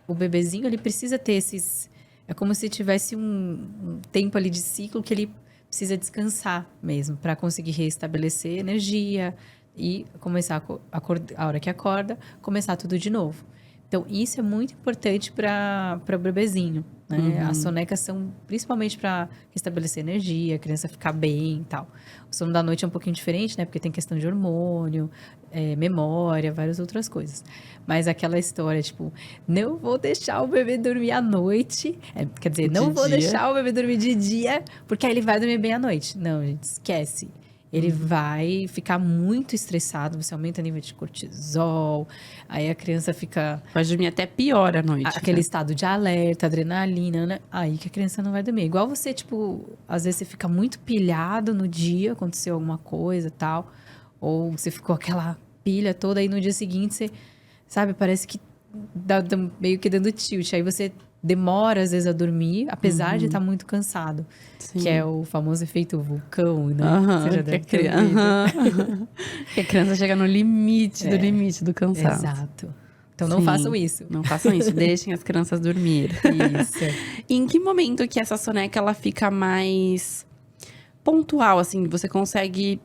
o bebezinho, ele precisa ter esses... É como se tivesse um tempo ali de ciclo que ele precisa descansar mesmo, para conseguir restabelecer energia e começar a hora que acorda, começar tudo de novo. Então, isso é muito importante para o bebezinho, né? As sonecas são principalmente para restabelecer energia, a criança ficar bem e tal. O sono da noite é um pouquinho diferente, né? Porque tem questão de hormônio, memória, várias outras coisas. Mas aquela história, tipo, não vou deixar o bebê dormir à noite. Quer dizer, não vou deixar o bebê dormir de dia, porque aí ele vai dormir bem à noite. Não, gente, esquece. Ele vai ficar muito estressado, você aumenta o nível de cortisol, aí a criança fica... Pode dormir até pior à noite. Aquele estado de alerta, adrenalina, né? Aí que a criança não vai dormir. Igual você, tipo, às vezes você fica muito pilhado no dia, aconteceu alguma coisa e tal, ou você ficou aquela pilha toda, aí no dia seguinte você, sabe, parece que dá meio que dando tilt. Aí você demora, às vezes, a dormir, apesar de estar muito cansado. Sim. Que é o famoso efeito vulcão, né? Você já deve ter ouvido. Que a criança chega no limite do limite do cansaço. Exato. Então, não façam isso. Não façam isso. Deixem as crianças dormir. Isso. E em que momento que essa soneca, ela fica mais pontual, assim? Você consegue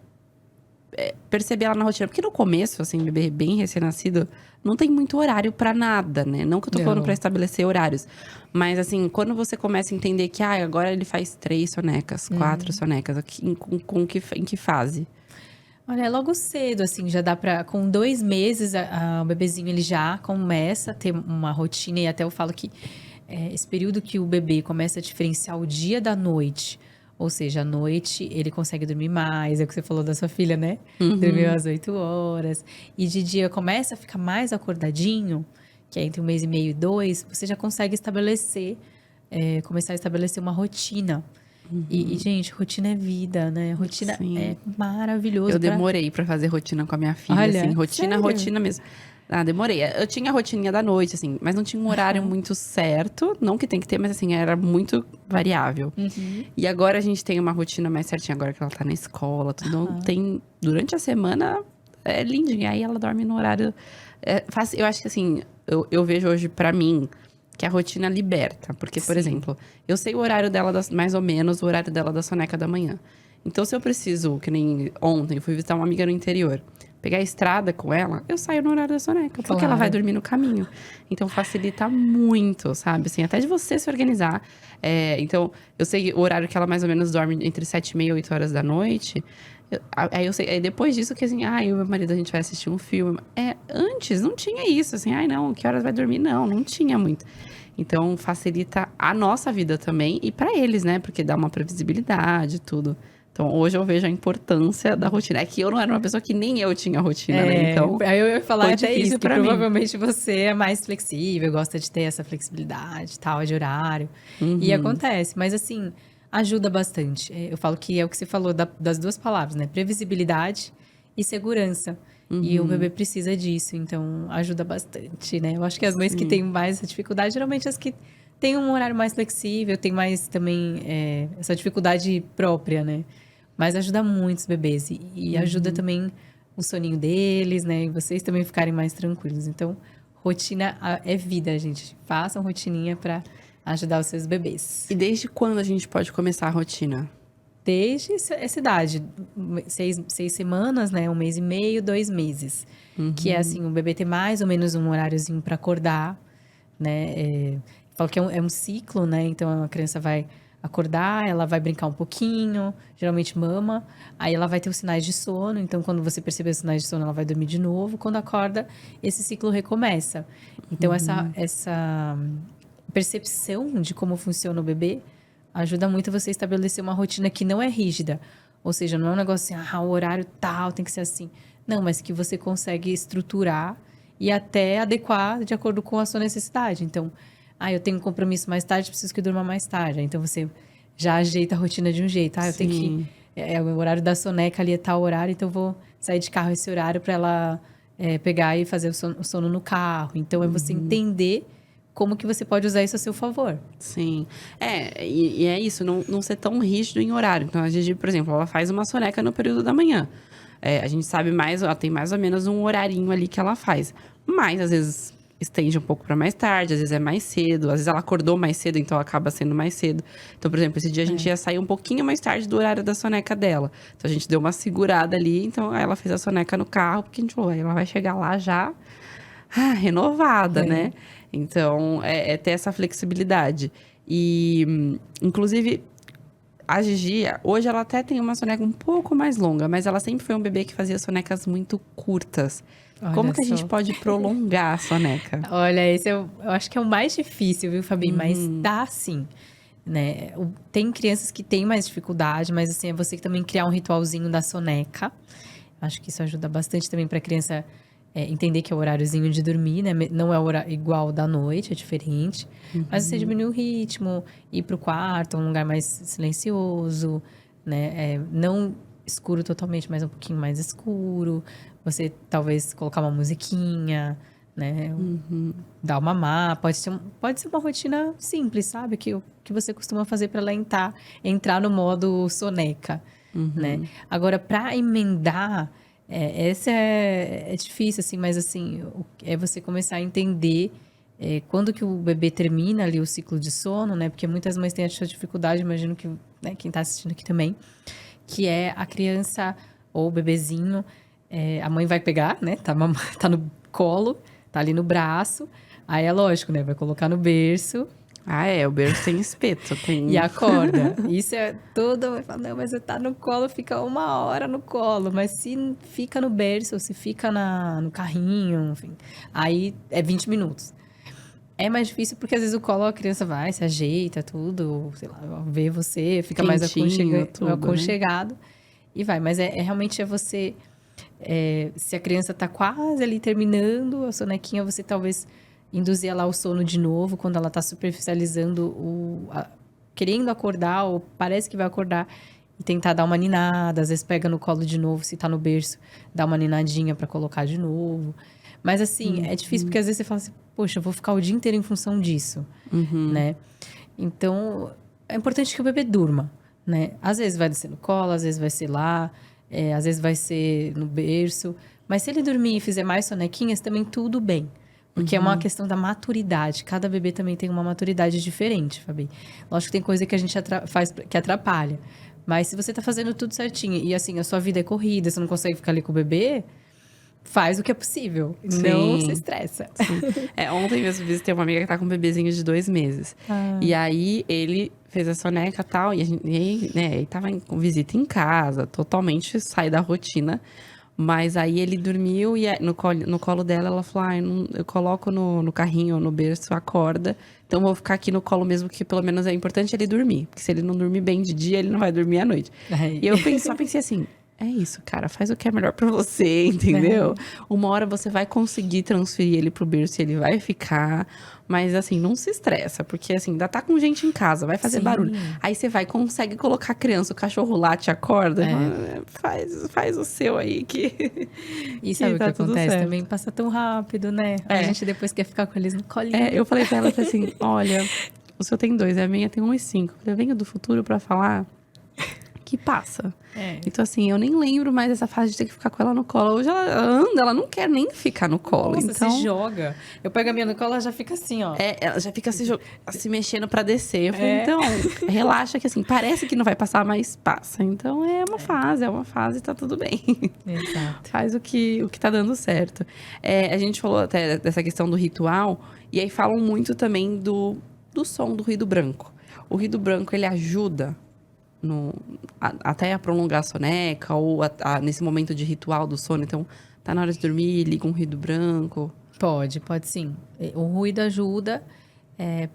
perceber ela na rotina? Porque no começo, assim, bebê bem recém-nascido, não tem muito horário pra nada, né? Não que eu tô falando pra estabelecer horários. Mas, assim, quando você começa a entender que, agora ele faz 3 sonecas, 4 sonecas, em que fase? Olha, é logo cedo, assim, já dá pra... Com 2 meses, o bebezinho, ele já começa a ter uma rotina. E até eu falo que esse período que o bebê começa a diferenciar o dia da noite... Ou seja, à noite ele consegue dormir mais. É o que você falou da sua filha, né? Dormiu às 8 horas. E de dia começa a ficar mais acordadinho, que é entre 1 mês e meio e 2, você já consegue começar a estabelecer uma rotina. E, gente, rotina é vida, né? Rotina é maravilhoso. Eu demorei pra fazer rotina com a minha filha, Olha, assim. Rotina mesmo. Demorei. Eu tinha a rotininha da noite, assim, mas não tinha um horário muito certo. Não que tem que ter, mas assim, era muito variável. E agora a gente tem uma rotina mais certinha, agora que ela tá na escola, tudo. Tem, durante a semana, é lindinho. Aí ela dorme no horário... eu acho que assim, eu vejo hoje pra mim, que a rotina liberta. Porque, por exemplo, eu sei o horário dela, mais ou menos, o horário dela da soneca da manhã. Então, se eu preciso, que nem ontem, eu fui visitar uma amiga no interior. pegar a estrada com ela, eu saio no horário da soneca, porque ela vai dormir no caminho. Então, facilita muito, sabe? Assim, até de você se organizar. Então, eu sei o horário que ela mais ou menos dorme entre 7h30 e 8 horas da noite. Aí eu sei, depois disso que assim, eu e meu marido, a gente vai assistir um filme. Antes não tinha isso, assim, não, que horas vai dormir? Não tinha muito. Então, facilita a nossa vida também e pra eles, né? Porque dá uma previsibilidade e tudo. Então, hoje eu vejo a importância da rotina. É que eu não era uma pessoa que nem eu tinha rotina, né? Então, aí eu ia falar até isso, que provavelmente mim. você é mais flexível, gosta de ter essa flexibilidade, tal, de horário. E acontece, mas assim, ajuda bastante. Eu falo que é o que você falou das duas palavras, né? Previsibilidade e segurança. E o bebê precisa disso, então ajuda bastante, né? Eu acho que as mães que têm mais essa dificuldade, geralmente as que têm um horário mais flexível, têm mais também essa dificuldade própria, né? Mas ajuda muito os bebês e ajuda também o soninho deles, né? E vocês também ficarem mais tranquilos. Então, rotina é vida, gente. Façam rotininha para ajudar os seus bebês. E desde quando a gente pode começar a rotina? Desde essa idade, 6 semanas, né? 1 mês e meio, 2 meses. Que é assim, o bebê ter mais ou menos um horáriozinho para acordar, né? Falo que é um ciclo, né? Então, a criança vai acordar, ela vai brincar um pouquinho, geralmente mama, aí ela vai ter os sinais de sono, então quando você perceber os sinais de sono, ela vai dormir de novo, quando acorda, esse ciclo recomeça. Então, essa percepção de como funciona o bebê ajuda muito você a estabelecer uma rotina que não é rígida, ou seja, não é um negócio assim, o horário tal tem que ser assim. Não, mas que você consegue estruturar e até adequar de acordo com a sua necessidade. Então, eu tenho um compromisso mais tarde, preciso que durma mais tarde. Então, você já ajeita a rotina de um jeito. Eu tenho que... o horário da soneca ali é tal horário, então eu vou sair de carro esse horário para ela pegar e fazer o sono no carro. Então, é você entender como que você pode usar isso a seu favor. Sim. E é isso, não ser tão rígido em horário. Então, a Gigi, por exemplo, ela faz uma soneca no período da manhã. A gente sabe ela tem mais ou menos um horarinho ali que ela faz. Mas, às vezes... estende um pouco para mais tarde, às vezes é mais cedo, às vezes ela acordou mais cedo, então acaba sendo mais cedo. Então, por exemplo, esse dia a gente ia sair um pouquinho mais tarde do horário da soneca dela. Então, a gente deu uma segurada ali, então aí ela fez a soneca no carro, porque a gente falou, ela vai chegar lá já renovada, né? Então, ter essa flexibilidade. E, inclusive, a Gigi, hoje ela até tem uma soneca um pouco mais longa, mas ela sempre foi um bebê que fazia sonecas muito curtas. Como que a gente pode prolongar a soneca? Olha, esse eu acho que é o mais difícil, viu, Fabi? Mas dá sim, né? Tem crianças que têm mais dificuldade, mas assim, é você que também criar um ritualzinho da soneca. Acho que isso ajuda bastante também para a criança entender que é o horáriozinho de dormir, né? Não é o horário igual da noite, é diferente. Mas você diminuir o ritmo, ir para o quarto, um lugar mais silencioso, né? Não escuro totalmente, mas um pouquinho mais escuro. Você talvez colocar uma musiquinha, né? Dar uma mamar. Pode ser uma rotina simples, sabe? Que você costuma fazer para ela entrar no modo soneca, né? Agora, para emendar, esse é difícil, assim, mas assim, é você começar a entender quando que o bebê termina ali o ciclo de sono, né? Porque muitas mães têm essa dificuldade, imagino que, né, quem está assistindo aqui também, que é a criança ou o bebezinho, a mãe vai pegar, né? Tá no colo, tá ali no braço. Aí é lógico, né? Vai colocar no berço. O berço tem espeto, tem... E acorda. Isso vai falar, não, mas você tá no colo, fica 1 hora no colo. Mas se fica no berço, ou se fica no carrinho, enfim, aí é 20 minutos. É mais difícil porque às vezes o colo, a criança vai, se ajeita, tudo, sei lá, vê você, fica mais aconchegado, né? E vai. Mas realmente você... se a criança tá quase ali terminando a sonequinha, você talvez induzir ela ao sono de novo, quando ela tá superficializando, querendo acordar, ou parece que vai acordar, e tentar dar uma ninada, às vezes pega no colo de novo, se tá no berço, dá uma ninadinha para colocar de novo. Mas assim, é difícil, porque às vezes você fala assim, poxa, eu vou ficar o dia inteiro em função disso, né? Então, é importante que o bebê durma, né? Às vezes vai descer no colo, às vezes vai ser lá, às vezes vai ser no berço. Mas se ele dormir e fizer mais sonequinhas, também tudo bem. Porque é uma questão da maturidade. Cada bebê também tem uma maturidade diferente, Fabi. Lógico que tem coisa que a gente faz que atrapalha. Mas se você tá fazendo tudo certinho e assim, a sua vida é corrida, você não consegue ficar ali com o bebê, faz o que é possível. Não se estressa. Ontem mesmo visitei uma amiga que tá com um bebezinho de 2 meses. E aí, ele fez a soneca e tal. E a gente, né, tava com visita em casa. Totalmente sai da rotina. Mas aí, ele dormiu e no colo dela, ela falou... eu coloco no carrinho, no berço, a corda. Então, vou ficar aqui no colo mesmo, que pelo menos é importante ele dormir. Porque se ele não dormir bem de dia, ele não vai dormir à noite. E eu só pensei assim... É isso, cara. Faz o que é melhor pra você, entendeu? Uma hora você vai conseguir transferir ele pro berço e ele vai ficar. Mas, assim, não se estressa. Porque, assim, ainda tá com gente em casa, vai fazer barulho. Aí você consegue colocar a criança, o cachorro late, acorda. Faz o seu aí que... E sabe o que acontece? Também passa tão rápido, né? A gente depois quer ficar com eles no colinho. Eu falei pra ela assim, olha, o seu tem 2, a minha tem 1 e 5. Eu venho do futuro pra falar... que passa. Então, assim, eu nem lembro mais dessa fase de ter que ficar com ela no colo. Hoje ela anda, ela não quer nem ficar no colo. Nossa, então... se joga. Eu pego a minha no colo, ela já fica assim, ó. Ela já fica se mexendo pra descer. Eu falei, então, relaxa que assim, parece que não vai passar, mas passa. Então, é uma fase, tá tudo bem. Exato. Faz o que tá dando certo. A gente falou até dessa questão do ritual, e aí falam muito também do som, do ruído branco. O ruído branco, ele ajuda... até a prolongar a soneca ou nesse momento de ritual do sono. Então, tá na hora de dormir, liga um ruído branco. Pode sim. O ruído ajuda,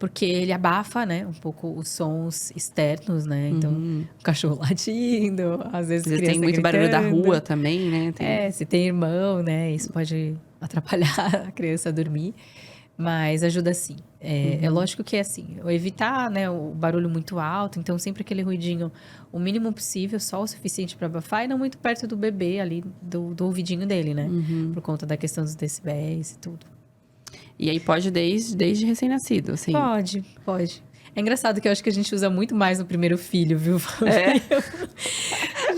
porque ele abafa, né, um pouco os sons externos, né? Então, o cachorro latindo, às vezes criança tem muito gritando. barulho da rua também, né? Se tem irmão, né? Isso pode atrapalhar a criança a dormir. Mas ajuda sim. É lógico que é assim, evitar, né, o barulho muito alto. Então, sempre aquele ruidinho, o mínimo possível, só o suficiente para abafar. E não muito perto do bebê ali, do ouvidinho dele, né? Por conta da questão dos decibéis e tudo. E aí pode desde recém-nascido, assim? Pode. É engraçado que eu acho que a gente usa muito mais no primeiro filho, viu?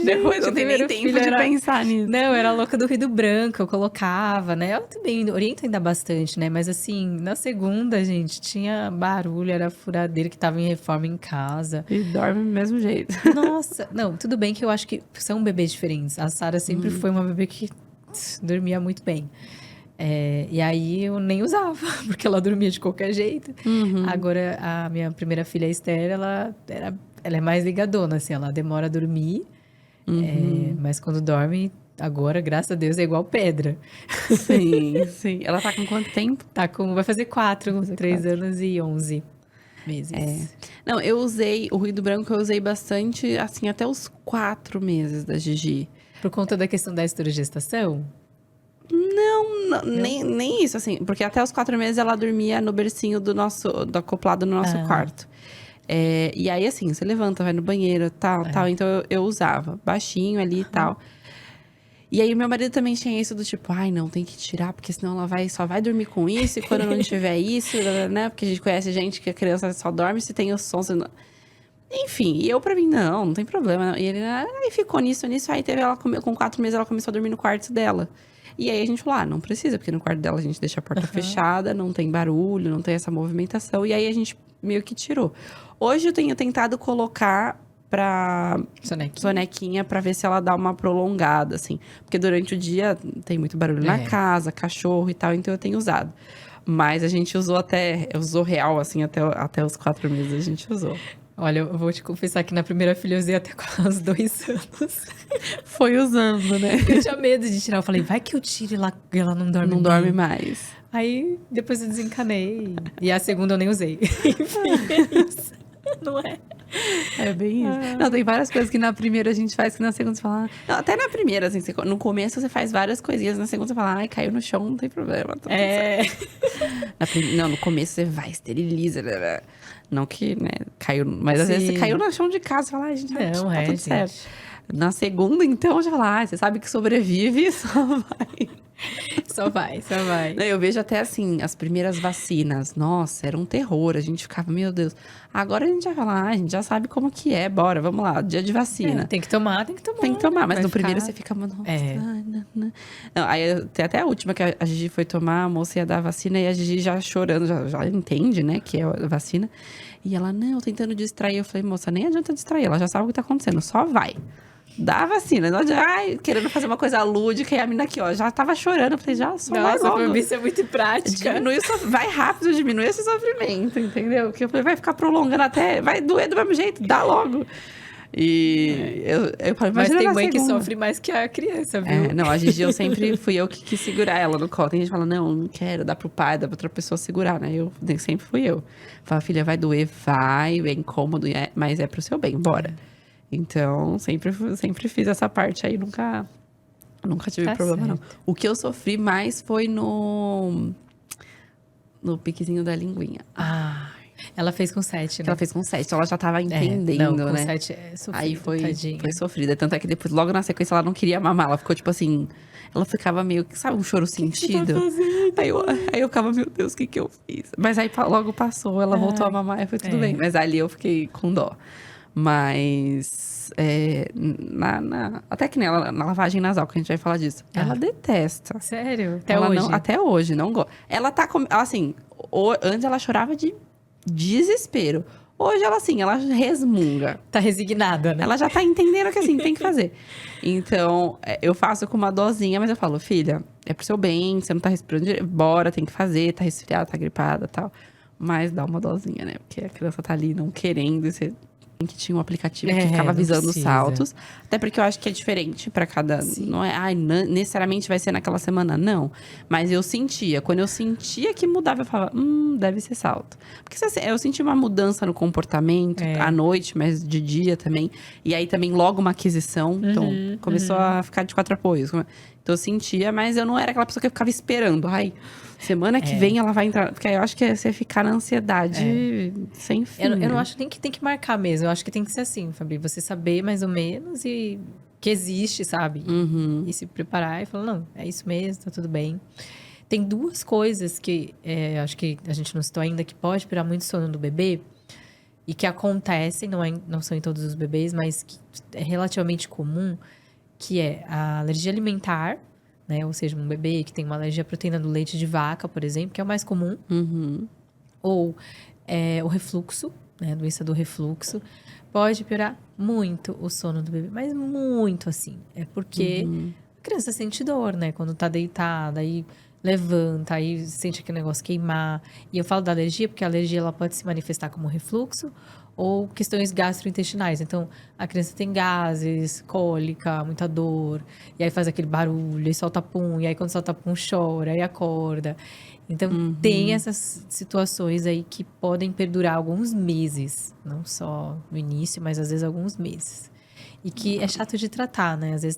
Depois eu tenho nem tempo de pensar nisso. Não, eu era louca do ruído branco, eu colocava, né? Eu também oriento ainda bastante, né? Mas assim, na segunda, gente, tinha barulho, era furadeira que tava em reforma em casa. E dorme do mesmo jeito. Nossa, não, tudo bem que eu acho que são bebês diferentes. A Sarah sempre foi uma bebê que dormia muito bem. E aí eu nem usava, porque ela dormia de qualquer jeito. Agora, a minha primeira filha, a Esther, ela é mais ligadona, assim, ela demora a dormir. Mas quando dorme, agora, graças a Deus, é igual pedra. Sim. Ela tá com quanto tempo? Vai fazer 3 anos e 11 meses. Não, eu usei, o ruído branco eu usei bastante, assim, até os 4 meses da Gigi. Por conta da questão da esterogestação? Não, nem isso, assim. Porque até os 4 meses ela dormia no bercinho acoplado no nosso quarto. E aí, assim, você levanta, vai no banheiro, tal. Então, eu usava baixinho ali e tal. E aí, meu marido também tinha isso do tipo... Ai, não, tem que tirar, porque senão ela só vai dormir com isso. E quando não tiver isso, né? Porque a gente conhece gente que a criança só dorme se tem o som. Enfim, e eu pra mim, não tem problema. Não. E ele aí ficou nisso. Aí teve ela com 4 meses, ela começou a dormir no quarto dela. E aí a gente falou, não precisa, porque no quarto dela a gente deixa a porta fechada, não tem barulho, não tem essa movimentação. E aí a gente meio que tirou. Hoje eu tenho tentado colocar pra sonequinha pra ver se ela dá uma prolongada, assim. Porque durante o dia tem muito barulho na casa, cachorro e tal, então eu tenho usado. Mas a gente usou real, assim, até os 4 meses a gente usou. Olha, eu vou te confessar que na primeira filha eu usei até quase 2 anos. Foi usando, né? Eu tinha medo de tirar. Eu falei, vai que eu tire lá e ela não dorme. Não dorme mais. Aí, depois eu desencanei. E a segunda eu nem usei. Enfim, é isso. Não é? É bem isso. Não, tem várias coisas que na primeira a gente faz que na segunda você fala... Não, até na primeira, assim, no começo você faz várias coisinhas. Na segunda você fala, ai, caiu no chão, não tem problema. Não, no começo você vai, esteriliza. Não que, né, caiu... Mas às vezes você caiu no chão de casa, você fala, ai, gente, tá tudo certo. Na segunda, então, já fala, você sabe que sobrevive, Só vai. Eu vejo até, assim, as primeiras vacinas. Nossa, era um terror. A gente ficava, meu Deus. Agora a gente já fala, a gente já sabe como que é. Bora, vamos lá, dia de vacina. Tem que tomar. Tem que tomar, mas no primeiro você fica, nossa. Não. Aí tem até a última que a Gigi foi tomar, a moça ia dar a vacina e a Gigi já chorando, já entende, né, que é a vacina. E ela, tentando distrair. Eu falei, moça, nem adianta distrair, ela já sabe o que tá acontecendo, só vai. dá a vacina. Não adianta, querendo fazer uma coisa lúdica e a mina aqui, ó, já tava chorando. Eu falei, já, só vai logo. Nossa, pra mim isso é muito prática. Vai rápido, diminui esse sofrimento, entendeu? Porque eu falei, vai ficar prolongando até, vai doer do mesmo jeito, dá logo. E eu falei, mas tem mãe segunda. que sofre mais que a criança, viu? Não, a Gigi, eu sempre fui eu que quis segurar ela no colo. Tem gente que fala, não quero, dá pro pai, dá pra outra pessoa segurar, né? Sempre fui eu. Fala, filha, vai doer, vai, é incômodo, mas é pro seu bem, bora. Então, sempre fiz essa parte aí, nunca tive problema, certo. Não. O que eu sofri mais foi no piquezinho da linguinha. Ela fez com 7, né? Ela fez com 7, então ela já tava entendendo, não, com né? 7 é sofrido, aí foi sofrida. Tanto é que depois, logo na sequência, ela não queria mamar. Ela ficou tipo assim... Ela ficava meio que, sabe, um choro sentido. Tá aí eu ficava, meu Deus, o que eu fiz? Mas aí logo passou, ela voltou a mamar e foi tudo bem. Mas ali eu fiquei com dó. Mas... até que na lavagem nasal, que a gente vai falar disso. Ela detesta. Sério? Até hoje, não gosta. Ela tá, assim... Antes ela chorava de desespero. Hoje ela resmunga. Tá resignada, né? Ela já tá entendendo que assim, tem que fazer. Então, eu faço com uma dosinha, mas eu falo, filha, é pro seu bem, você não tá respirando direito, bora, tem que fazer, tá resfriada, tá gripada e tal. Mas dá uma dosinha, né? Porque a criança tá ali não querendo, e você que tinha um aplicativo que ficava avisando os saltos. Até porque eu acho que é diferente pra cada... Sim. Não é, necessariamente vai ser naquela semana, não. Mas eu sentia. Quando eu sentia que mudava, eu falava, deve ser salto. Porque eu senti uma mudança no comportamento à noite, mas de dia também. E aí também logo uma aquisição. Então, começou a ficar de 4 apoios. Então, eu sentia, mas eu não era aquela pessoa que ficava esperando. Semana que vem ela vai entrar. Porque aí eu acho que é você ficar na ansiedade sem fim. Eu não acho nem que tem que marcar mesmo. Eu acho que tem que ser assim, Fabi. Você saber mais ou menos e que existe, sabe? E se preparar e falar, não, é isso mesmo, tá tudo bem. Tem 2 coisas que acho que a gente não citou ainda, que pode tirar muito sono do bebê. E que acontecem, não são em todos os bebês, mas que é relativamente comum. Que é a alergia alimentar, né? Ou seja, um bebê que tem uma alergia à proteína do leite de vaca, por exemplo, que é o mais comum. Ou o refluxo, né? A doença do refluxo. Pode piorar muito o sono do bebê, mas muito, assim. É porque a criança sente dor, né? Quando tá deitada, aí levanta, aí sente aquele negócio queimar. E eu falo da alergia porque a alergia ela pode se manifestar como refluxo ou questões gastrointestinais. Então, a criança tem gases, cólica, muita dor, e aí faz aquele barulho, e solta pum, e aí quando solta pum chora, e acorda. Então, tem essas situações aí que podem perdurar alguns meses, não só no início, mas às vezes alguns meses. E que é chato de tratar, né? Às vezes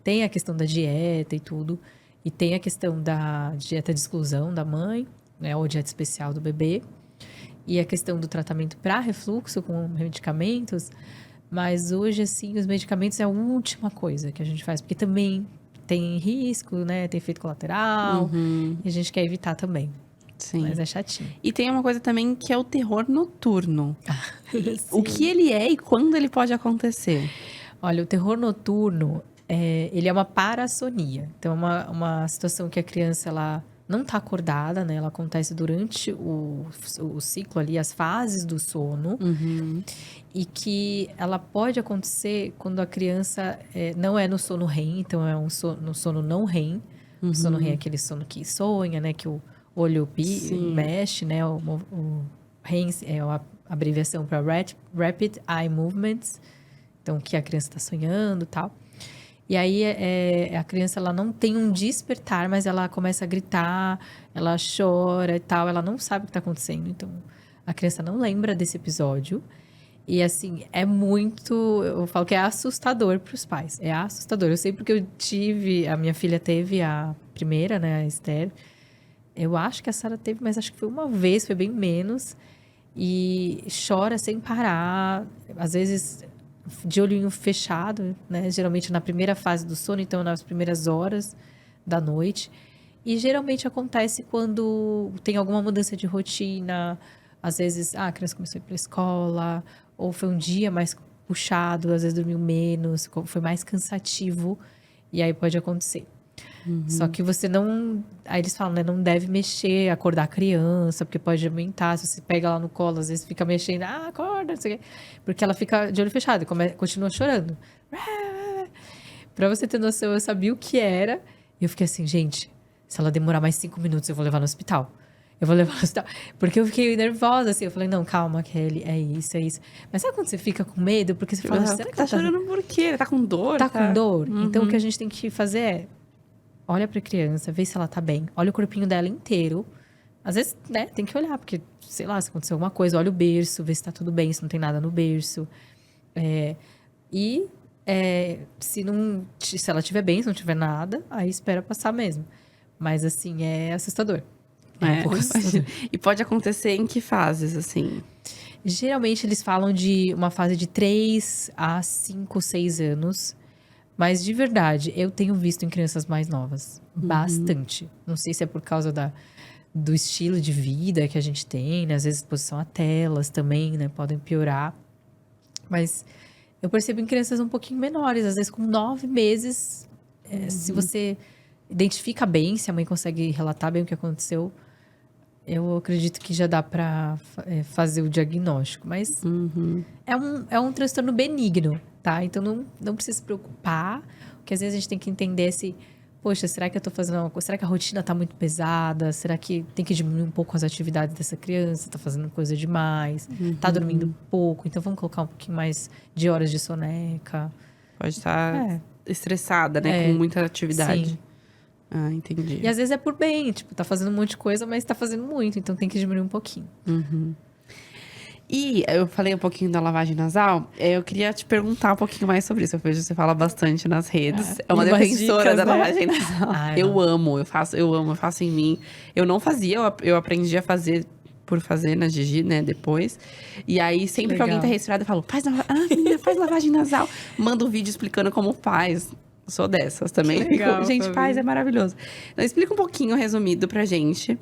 tem a questão da dieta e tudo, e tem a questão da dieta de exclusão da mãe, né? Ou dieta especial do bebê. E a questão do tratamento para refluxo com medicamentos. Mas hoje, assim, os medicamentos é a última coisa que a gente faz. Porque também tem risco, né? Tem efeito colateral. E a gente quer evitar também. Sim. Mas é chatinho. E tem uma coisa também que é o terror noturno. O que ele é e quando ele pode acontecer? Olha, o terror noturno, ele é uma parassonia. Então, é uma situação que a criança, ela... não está acordada, né? Ela acontece durante o ciclo ali, as fases do sono. E que ela pode acontecer quando a criança não é no sono REM. Então, é no sono não REM. O sono REM é aquele sono que sonha, né? Que o olho mexe, né? O REM é a abreviação para Rapid Eye Movements. Então, que a criança está sonhando e tal. E aí, a criança, ela não tem um despertar, mas ela começa a gritar, ela chora e tal, ela não sabe o que está acontecendo. Então, a criança não lembra desse episódio. E, assim, é muito... Eu falo que é assustador para os pais. É assustador. Eu sei porque a minha filha teve a primeira, né, a Esther. Eu acho que a Sara teve, mas acho que foi uma vez, foi bem menos. E chora sem parar. Às vezes... de olhinho fechado, né? Geralmente na primeira fase do sono, então nas primeiras horas da noite. E geralmente acontece quando tem alguma mudança de rotina. Às vezes, a criança começou a ir para a escola, ou foi um dia mais puxado, às vezes dormiu menos, foi mais cansativo. E aí pode acontecer. Só que você não... Aí eles falam, né? Não deve mexer, acordar a criança, porque pode aumentar. Se você pega lá no colo, às vezes fica mexendo. Acorda, não sei o quê. Porque ela fica de olho fechado e continua chorando. Pra você ter noção, eu sabia o que era. E eu fiquei assim, gente, se ela demorar mais 5 minutos, eu vou levar no hospital. Eu vou levar no hospital. Porque eu fiquei nervosa, assim. Eu falei, não, calma, Kelly, é isso, é isso. Mas sabe quando você fica com medo? Porque você fala, será que tá chorando por quê? Tá com dor? Tá com dor? Então, o que a gente tem que fazer é... Olha pra criança, vê se ela tá bem. Olha o corpinho dela inteiro. Às vezes, né, tem que olhar. Porque, sei lá, se aconteceu alguma coisa, olha o berço, vê se tá tudo bem, se não tem nada no berço. Se ela estiver bem, se não tiver nada, aí espera passar mesmo. Mas, assim, é assustador. E pode acontecer em que fases, assim? Geralmente, eles falam de uma fase de 3 a 5, 6 anos. Mas, de verdade, eu tenho visto em crianças mais novas. Bastante. Não sei se é por causa do estilo de vida que a gente tem, né? Às vezes, exposição a telas também, né? Podem piorar. Mas eu percebo em crianças um pouquinho menores. Às vezes, com 9 meses, se você identifica bem, se a mãe consegue relatar bem o que aconteceu, eu acredito que já dá para fazer o diagnóstico. Mas é um transtorno benigno, tá? Então, não precisa se preocupar. Porque às vezes a gente tem que entender se... Poxa, será que eu tô fazendo uma coisa? Será que a rotina tá muito pesada? Será que tem que diminuir um pouco as atividades dessa criança? Tá fazendo coisa demais? Tá dormindo pouco? Então, vamos colocar um pouquinho mais de horas de soneca. Pode estar estressada, né? Com muita atividade. Sim. Ah, entendi. E às vezes é por bem, tipo, tá fazendo um monte de coisa, mas tá fazendo muito, então tem que diminuir um pouquinho. E eu falei um pouquinho da lavagem nasal, eu queria te perguntar um pouquinho mais sobre isso. Eu vejo que você fala bastante nas redes. É uma defensora da lavagem nasal. Eu amo, eu faço em mim. Eu não fazia, eu aprendi a fazer por fazer na Gigi, né, depois. E aí, sempre que alguém tá resfriado, eu falo, menina, faz lavagem nasal. Manda um vídeo explicando como faz. Sou dessas também. Legal, gente, faz, é maravilhoso. Então, explica um pouquinho, resumido, pra gente,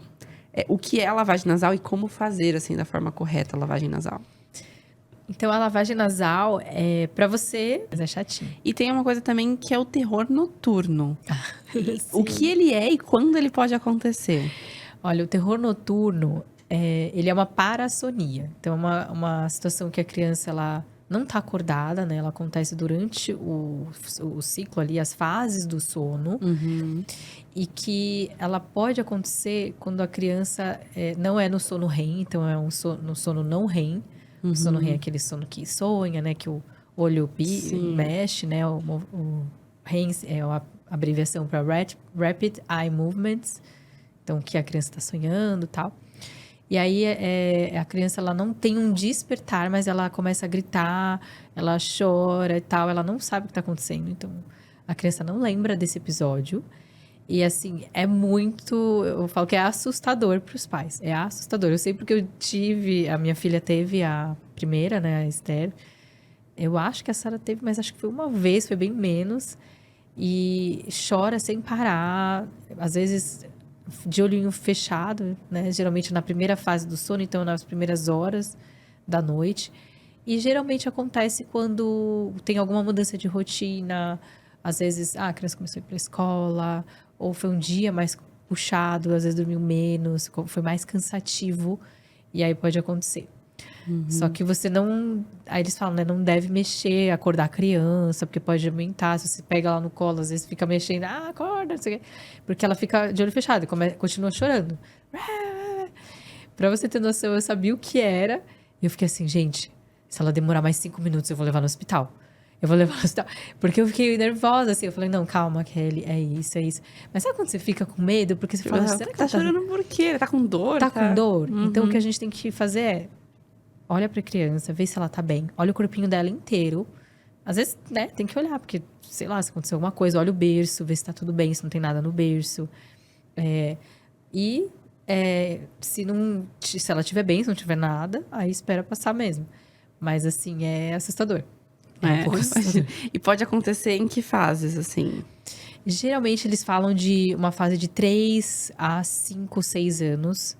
o que é a lavagem nasal e como fazer, assim, da forma correta a lavagem nasal. Então, a lavagem nasal é pra você... Mas é chatinho. E tem uma coisa também que é o terror noturno. O Sim. que ele é e quando ele pode acontecer? Olha, o terror noturno, ele é uma parassonia. Então, é uma situação que a criança, ela não está acordada, né? Ela acontece durante o ciclo ali, as fases do sono. E que ela pode acontecer quando a criança não é no sono REM, então é no sono não REM. O sono REM é aquele sono que sonha, né? Que o olho mexe, né? O REM é a abreviação para Rapid Eye Movements. Então, que a criança está sonhando e tal. E aí, a criança, ela não tem um despertar, mas ela começa a gritar, ela chora e tal. Ela não sabe o que está acontecendo. Então, a criança não lembra desse episódio. E, assim, é muito... Eu falo que é assustador para os pais. É assustador. Eu sei porque a minha filha teve a primeira, né, a Esther. Eu acho que a Sara teve, mas acho que foi uma vez, foi bem menos. E chora sem parar. Às vezes... de olhinho fechado, né? Geralmente na primeira fase do sono, então nas primeiras horas da noite. E geralmente acontece quando tem alguma mudança de rotina. Às vezes, a criança começou a ir para a escola, ou foi um dia mais puxado, às vezes dormiu menos, foi mais cansativo. E aí pode acontecer. Só que você não... Aí eles falam, né? Não deve mexer, acordar a criança, porque pode aumentar. Se você pega lá no colo, às vezes fica mexendo. Acorda, não sei o quê. Porque ela fica de olho fechado e continua chorando. Pra você ter noção, eu sabia o que era. E eu fiquei assim, gente, se ela demorar mais 5 minutos, eu vou levar no hospital. Eu vou levar no hospital. Porque eu fiquei nervosa, assim. Eu falei, não, calma, Kelly, é isso, é isso. Mas sabe quando você fica com medo? Porque você fala, será que tá chorando por quê? Tá com dor? Tá com dor? Então, o que a gente tem que fazer é... Olha pra criança, vê se ela tá bem. Olha o corpinho dela inteiro. Às vezes, né, tem que olhar, porque, sei lá, se aconteceu alguma coisa, olha o berço, vê se tá tudo bem, se não tem nada no berço. Se ela estiver bem, se não tiver nada, aí espera passar mesmo. Mas, assim, é assustador. Assustador. E pode acontecer em que fases, assim? Geralmente, eles falam de uma fase de 3 a 5, 6 anos.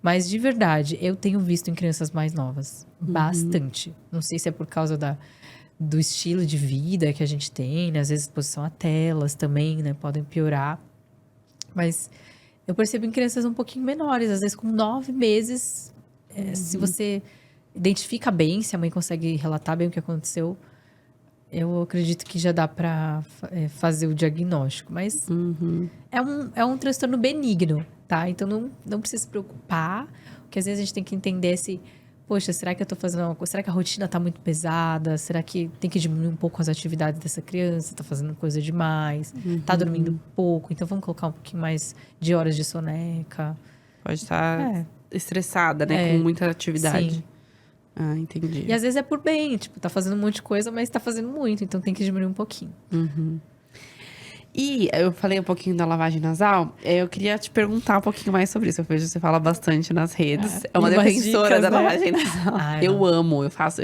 Mas, de verdade, eu tenho visto em crianças mais novas. Bastante. Não sei se é por causa do estilo de vida que a gente tem, né? Às vezes, exposição a telas também, né? Podem piorar. Mas eu percebo em crianças um pouquinho menores. Às vezes, com 9 meses, se você identifica bem, se a mãe consegue relatar bem o que aconteceu, eu acredito que já dá para fazer o diagnóstico, mas é um transtorno benigno, tá? Então não precisa se preocupar, porque às vezes a gente tem que entender se, poxa, será que eu tô fazendo uma coisa? Será que a rotina tá muito pesada? Será que tem que diminuir um pouco as atividades dessa criança? Tá fazendo coisa demais? Tá dormindo pouco? Então vamos colocar um pouquinho mais de horas de soneca. Pode estar estressada, né? Com muita atividade. Sim. Ah, entendi. E às vezes é por bem, tipo, tá fazendo um monte de coisa, mas tá fazendo muito, então tem que diminuir um pouquinho. E eu falei um pouquinho da lavagem nasal, eu queria te perguntar um pouquinho mais sobre isso. Eu vejo que você fala bastante nas redes. É uma defensora dicas, da né? lavagem nasal. Eu amo, eu faço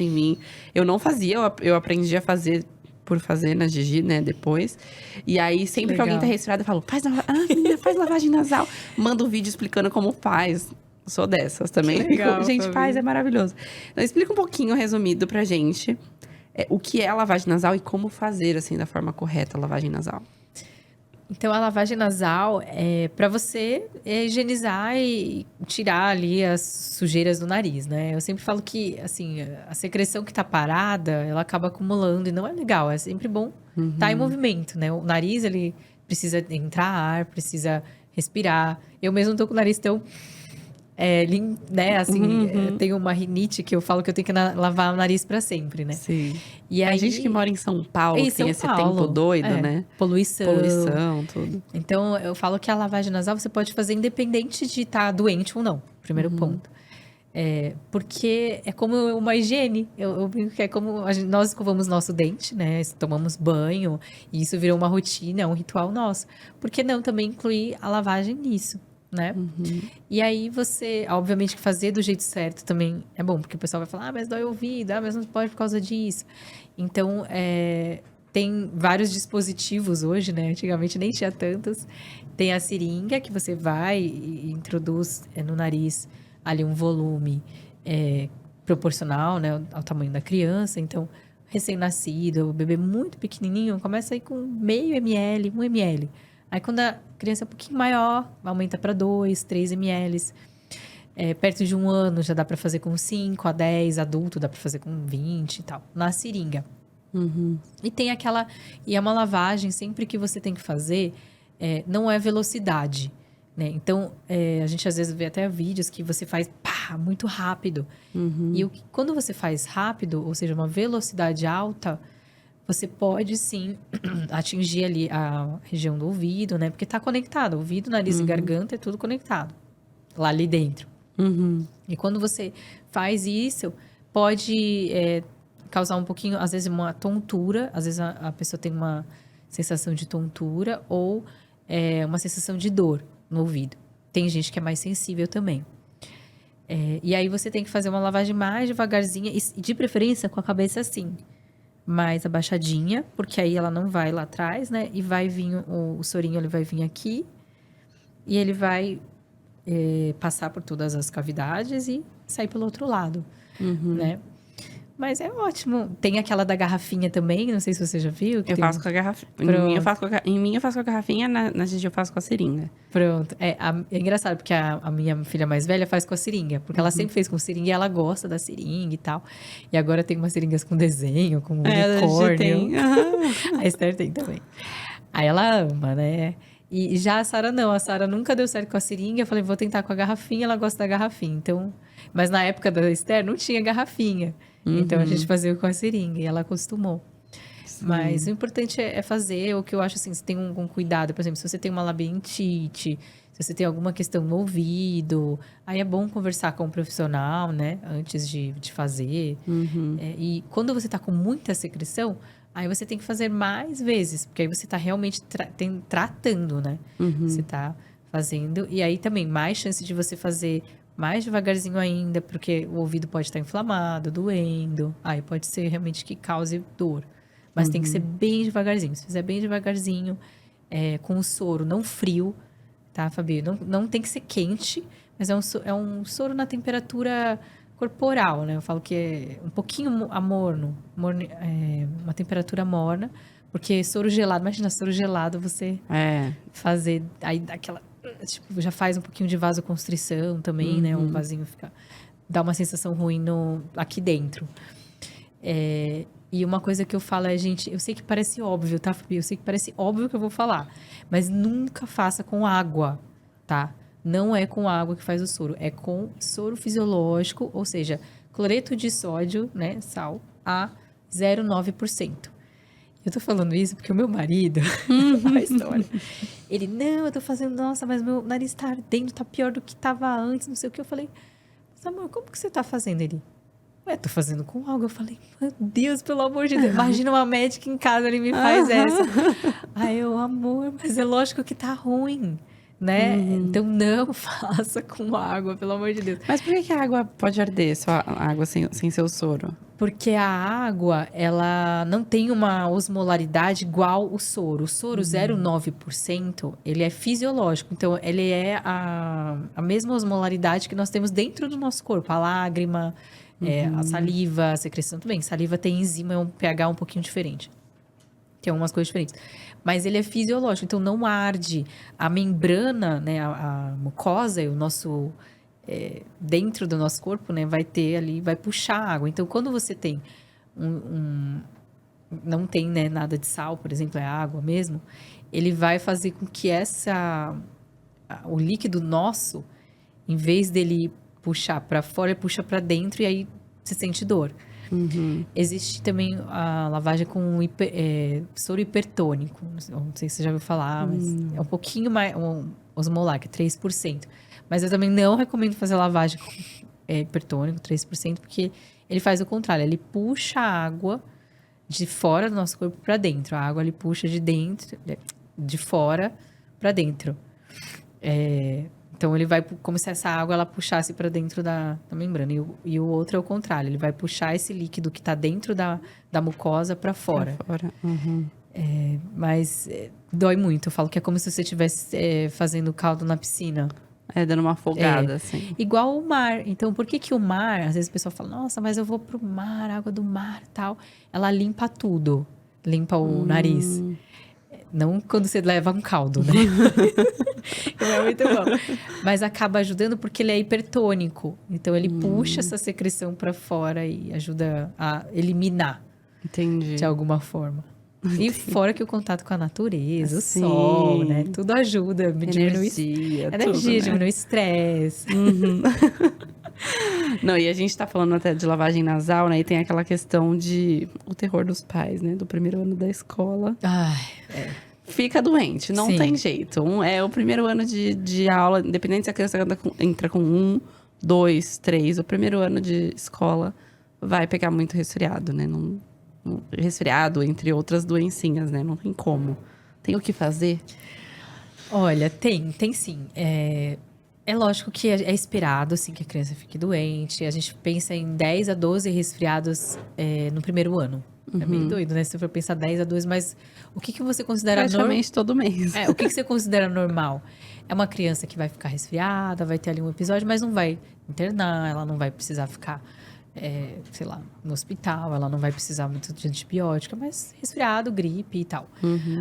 em mim. Eu não fazia, eu aprendi a fazer por fazer na Gigi, né, depois. E aí, sempre que alguém tá resfriado, eu falo, menina, faz lavagem nasal. Manda um vídeo explicando como faz. Sou dessas também. Legal, gente, faz, é maravilhoso. Então, explica um pouquinho, resumido, pra gente, o que é a lavagem nasal e como fazer, assim, da forma correta a lavagem nasal. Então, a lavagem nasal é para você higienizar e tirar ali as sujeiras do nariz, né? Eu sempre falo que, assim, a secreção que tá parada, ela acaba acumulando e não é legal. É sempre bom estar em movimento, né? O nariz, ele precisa entrar ar, precisa respirar. Eu mesmo tô com o nariz tão... né, assim, tenho uma rinite que eu falo que eu tenho que lavar o nariz pra sempre, né? Sim. E aí, a gente que mora em São Paulo, tem São esse Paulo, tempo doido, né? Poluição, tudo. Então, eu falo que a lavagem nasal você pode fazer independente de estar doente ou não. Primeiro ponto. Porque é como uma higiene. Eu brinco que é como nós escovamos nosso dente, né? Tomamos banho, e isso virou uma rotina, é um ritual nosso. Por que não também incluir a lavagem nisso? Né? E aí você, obviamente que fazer do jeito certo também é bom, porque o pessoal vai falar, mas dói o ouvido, mas não pode por causa disso. Então, tem vários dispositivos hoje, né? Antigamente nem tinha tantos. Tem a seringa que você vai e introduz no nariz ali um volume proporcional, né, ao tamanho da criança. Então, recém-nascido, o bebê muito pequenininho, começa aí com meio ml, 1 ml. Aí, quando a criança é um pouquinho maior, aumenta para 2, 3 ml. Perto de 1 ano, já dá para fazer com 5 a 10. Adulto, dá para fazer com 20 e tal. Na seringa. E tem aquela... E é uma lavagem, sempre que você tem que fazer, não é velocidade, né? Então, a gente às vezes vê até vídeos que você faz muito rápido. E quando você faz rápido, ou seja, uma velocidade alta... Você pode, sim, atingir ali a região do ouvido, né? Porque tá conectado. Ouvido, nariz e garganta é tudo conectado. Lá ali dentro. E quando você faz isso, pode causar um pouquinho, às vezes, uma tontura. Às vezes, a pessoa tem uma sensação de tontura ou uma sensação de dor no ouvido. Tem gente que é mais sensível também. E aí, você tem que fazer uma lavagem mais devagarzinha e, de preferência, com a cabeça assim. Mais abaixadinha, porque aí ela não vai lá atrás, né? E vai vir, o sorinho, ele vai vir aqui. E ele vai passar por todas as cavidades e sair pelo outro lado, né? Mas é ótimo. Tem aquela da garrafinha também, não sei se você já viu. Eu faço com a garrafinha. Em mim eu faço com a garrafinha, na Gigi eu faço com a seringa. Pronto. É engraçado, porque a minha filha mais velha faz com a seringa. Porque ela sempre fez com seringa e ela gosta da seringa e tal. E agora tem umas seringas com desenho, com unicórnio. Tem. A Esther tem também. Aí ela ama, né? E já a Sara não. A Sara nunca deu certo com a seringa. Eu falei, vou tentar com a garrafinha. Ela gosta da garrafinha. Então... Mas na época da Esther não tinha garrafinha. Então a gente fazia com a seringa e ela acostumou. Sim. Mas o importante é fazer o que eu acho assim, você tem um cuidado. Por exemplo, se você tem uma labirintite, se você tem alguma questão no ouvido, aí é bom conversar com um profissional, né? Antes de fazer. E quando você tá com muita secreção, aí você tem que fazer mais vezes, porque aí você tá realmente tratando, né? Você tá fazendo. E aí também, mais chance de você fazer mais devagarzinho ainda, porque o ouvido pode estar inflamado, doendo. Aí pode ser realmente que cause dor. Mas tem que ser bem devagarzinho. Se fizer bem devagarzinho, com o soro não frio, tá, Fabi? Não tem que ser quente, mas é um soro na temperatura corporal, né? Eu falo que é um pouquinho morno, uma temperatura morna, porque soro gelado, imagina soro gelado, você fazer, aí dá aquela... Tipo, já faz um pouquinho de vasoconstrição também, né? O vasinho dá uma sensação ruim aqui dentro. E uma coisa que eu falo é, gente, eu sei que parece óbvio, tá, Fabi? Eu sei que parece óbvio que eu vou falar. Mas nunca faça com água, tá? Não é com água que faz o soro. É com soro fisiológico, ou seja, cloreto de sódio, né, sal, a 0,9%. Eu tô falando isso porque o meu marido, a história, ele, não, eu tô fazendo, nossa, mas meu nariz tá ardendo, tá pior do que tava antes, não sei o que. Eu falei, mas amor, como que você tá fazendo? Ele, ué, tô fazendo com água. Eu falei, meu Deus, pelo amor de Deus, imagina uma médica em casa, ele me faz essa. Aí eu, amor, mas é lógico que tá ruim, né? Então não faça com água, pelo amor de Deus. Mas por que a água pode arder, só a água sem ser o soro? Porque a água, ela não tem uma osmolaridade igual o soro. O soro 0,9%, ele é fisiológico. Então, ele é a mesma osmolaridade que nós temos dentro do nosso corpo. A lágrima, a saliva, a secreção também. Saliva tem enzima, é um pH um pouquinho diferente. Tem algumas coisas diferentes. Mas ele é fisiológico, então não arde. A membrana, né, a mucosa, o nosso... dentro do nosso corpo, né, vai ter ali, vai puxar água. Então, quando você tem não tem, né, nada de sal, por exemplo, é água mesmo, ele vai fazer com que o líquido nosso, em vez dele puxar para fora, ele puxa para dentro e aí você sente dor. Existe também a lavagem com soro hipertônico. Não sei se você já ouviu falar, mas é um pouquinho mais osmolar, que é 3%. Mas eu também não recomendo fazer lavagem com hipertônico, 3%, porque ele faz o contrário. Ele puxa a água de fora do nosso corpo para dentro. A água ele puxa de fora para dentro. Então, ele vai como se essa água ela puxasse para dentro da membrana. E o outro é o contrário. Ele vai puxar esse líquido que está dentro da mucosa para fora. Mas dói muito. Eu falo que é como se você estivesse fazendo caldo na piscina. Dando uma afogada, assim. Igual o mar. Então, por que o mar... Às vezes o pessoal fala, nossa, mas eu vou pro mar, água do mar tal. Ela limpa tudo. Limpa o nariz. Não quando você leva um caldo, né? Não é muito bom. Mas acaba ajudando porque ele é hipertônico. Então, ele puxa essa secreção para fora e ajuda a eliminar. Entendi. De alguma forma. E fora que o contato com a natureza, o sol, né? Tudo ajuda. Energia, diminui o estresse. Não, e a gente tá falando até de lavagem nasal, né? E tem aquela questão o terror dos pais, né? Do primeiro ano da escola. Fica doente, não tem jeito. É o primeiro ano de aula, independente se a criança entra com 1, 2, 3, o primeiro ano de escola vai pegar muito resfriado, né? Resfriado, entre outras doencinhas, né? Não tem como. Tem o que fazer? Olha, tem sim. É lógico que é esperado, assim, que a criança fique doente. A gente pensa em 10 a 12 resfriados no primeiro ano. É meio doido, né? Se for pensar 10 a 12, mas o que você considera normal? Praticamente todo mês. O que você considera normal? É uma criança que vai ficar resfriada, vai ter ali um episódio, mas não vai internar, ela não vai precisar ficar... sei lá, no hospital, ela não vai precisar muito de antibiótico, mas resfriado, gripe e tal.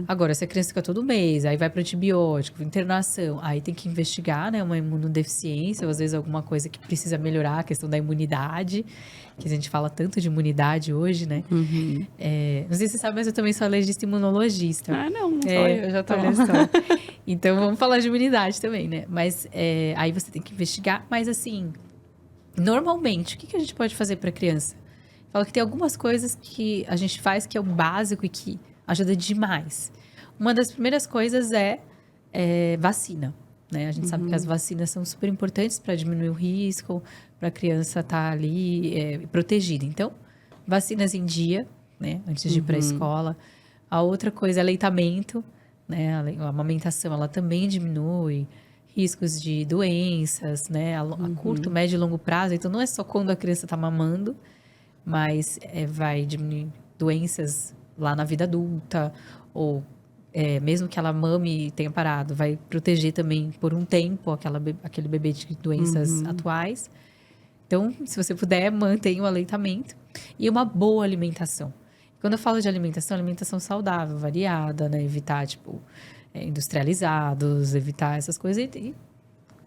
Agora, se a criança fica todo mês, aí vai para antibiótico, internação, aí tem que investigar, né, uma imunodeficiência, ou às vezes alguma coisa que precisa melhorar, a questão da imunidade, que a gente fala tanto de imunidade hoje, né? Não sei se você sabe, mas eu também sou alergista imunologista. Não sou eu já tô. Então, vamos falar de imunidade também, né? Mas aí você tem que investigar, mas assim... Normalmente, o que a gente pode fazer para a criança? Falo que tem algumas coisas que a gente faz que é o básico e que ajuda demais. Uma das primeiras coisas é vacina, né? A gente sabe que as vacinas são super importantes para diminuir o risco, para a criança estar ali protegida. Então, vacinas em dia, né? Antes de ir para a escola. A outra coisa é aleitamento, né? A amamentação, ela também diminui riscos de doenças, né? A curto, médio e longo prazo. Então, não é só quando a criança está mamando, mas vai diminuir doenças lá na vida adulta, ou mesmo que ela mame e tenha parado, vai proteger também por um tempo aquele bebê de doenças atuais. Então, se você puder, mantenha o aleitamento e uma boa alimentação. Quando eu falo de alimentação saudável, variada, né? Evitar, industrializados, evitar essas coisas e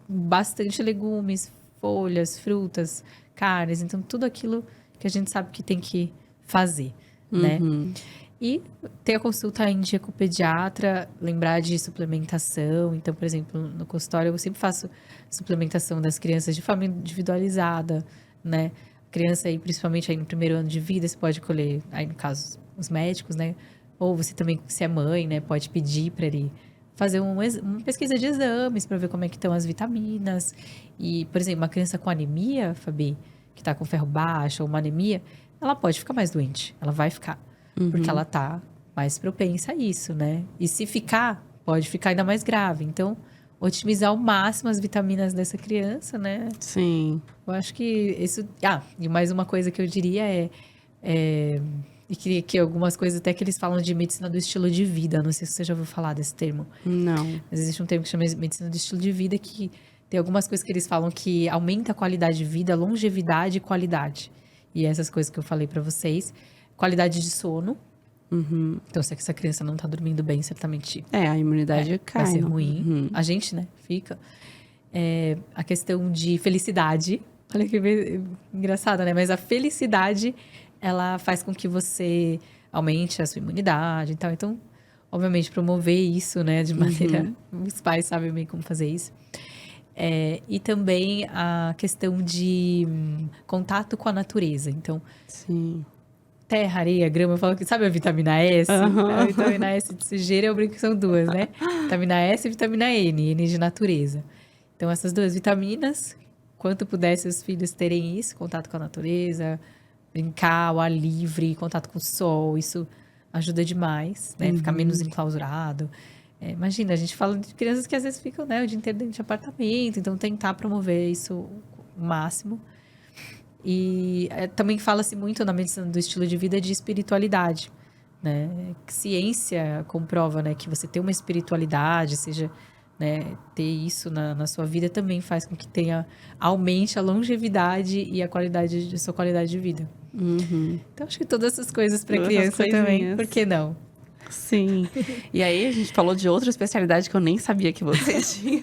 bastante legumes, folhas, frutas, carnes, então tudo aquilo que a gente sabe que tem que fazer, né? E ter a consulta em dia com o pediatra, lembrar de suplementação. Então, por exemplo, no consultório eu sempre faço suplementação das crianças de forma individualizada, né? Criança aí, principalmente aí no primeiro ano de vida, você pode colher, aí no caso, os médicos, né? Ou você também, se é mãe, né? Pode pedir para ele fazer uma pesquisa de exames para ver como é que estão as vitaminas. E, por exemplo, uma criança com anemia, Fabi, que está com ferro baixo ou uma anemia, ela pode ficar mais doente. Ela vai ficar. Porque ela tá mais propensa a isso, né? E se ficar, pode ficar ainda mais grave. Então, otimizar ao máximo as vitaminas dessa criança, né? Sim. Eu acho que isso... e mais uma coisa que eu diria e que algumas coisas até que eles falam de medicina do estilo de vida. Não sei se você já ouviu falar desse termo. Não. Mas existe um termo que chama medicina do estilo de vida, que tem algumas coisas que eles falam que aumenta a qualidade de vida, longevidade e qualidade. E essas coisas que eu falei para vocês... Qualidade de sono. Então, se essa criança não tá dormindo bem, certamente... a imunidade cai. Vai ser ruim. A gente, né? Fica. A questão de felicidade. Olha que engraçado, né? Mas a felicidade, ela faz com que você aumente a sua imunidade e tal. Então, obviamente, promover isso, né? De maneira... Os pais sabem bem como fazer isso. E também a questão de contato com a natureza. Então... Sim. Terra, areia, grama, eu falo que... Sabe a vitamina S? A vitamina S de sujeira, eu brinco que são duas, né? Vitamina S e vitamina N, N de natureza. Então, essas duas vitaminas, quanto pudesse os filhos terem isso, contato com a natureza, brincar, o ar livre, contato com o sol, isso ajuda demais, né? Ficar menos enclausurado. Imagina, a gente fala de crianças que às vezes ficam, né, o dia inteiro dentro de apartamento, então tentar promover isso o máximo. E também fala-se muito na medicina do estilo de vida de espiritualidade, né? Ciência comprova, né, que você ter uma espiritualidade, seja, né, ter isso na sua vida também faz com que aumente a longevidade e a sua qualidade de vida. Então, acho que todas essas coisas para criança também, por que não? Sim. E aí, a gente falou de outra especialidade que eu nem sabia que você tinha.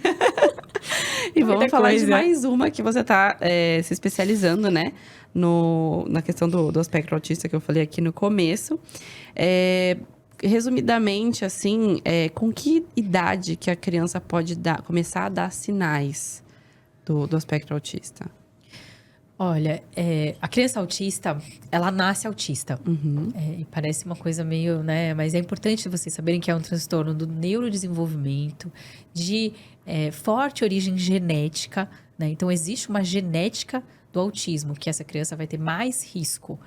E vamos falar de mais uma que você tá se especializando, né? Na questão do aspecto autista que eu falei aqui no começo. Resumidamente, assim, com que idade que a criança pode começar a dar sinais do aspecto autista? Olha, a criança autista, ela nasce autista. E parece uma coisa meio, né? Mas é importante vocês saberem que é um transtorno do neurodesenvolvimento, de forte origem genética, né? Então, existe uma genética do autismo, que essa criança vai ter mais risco.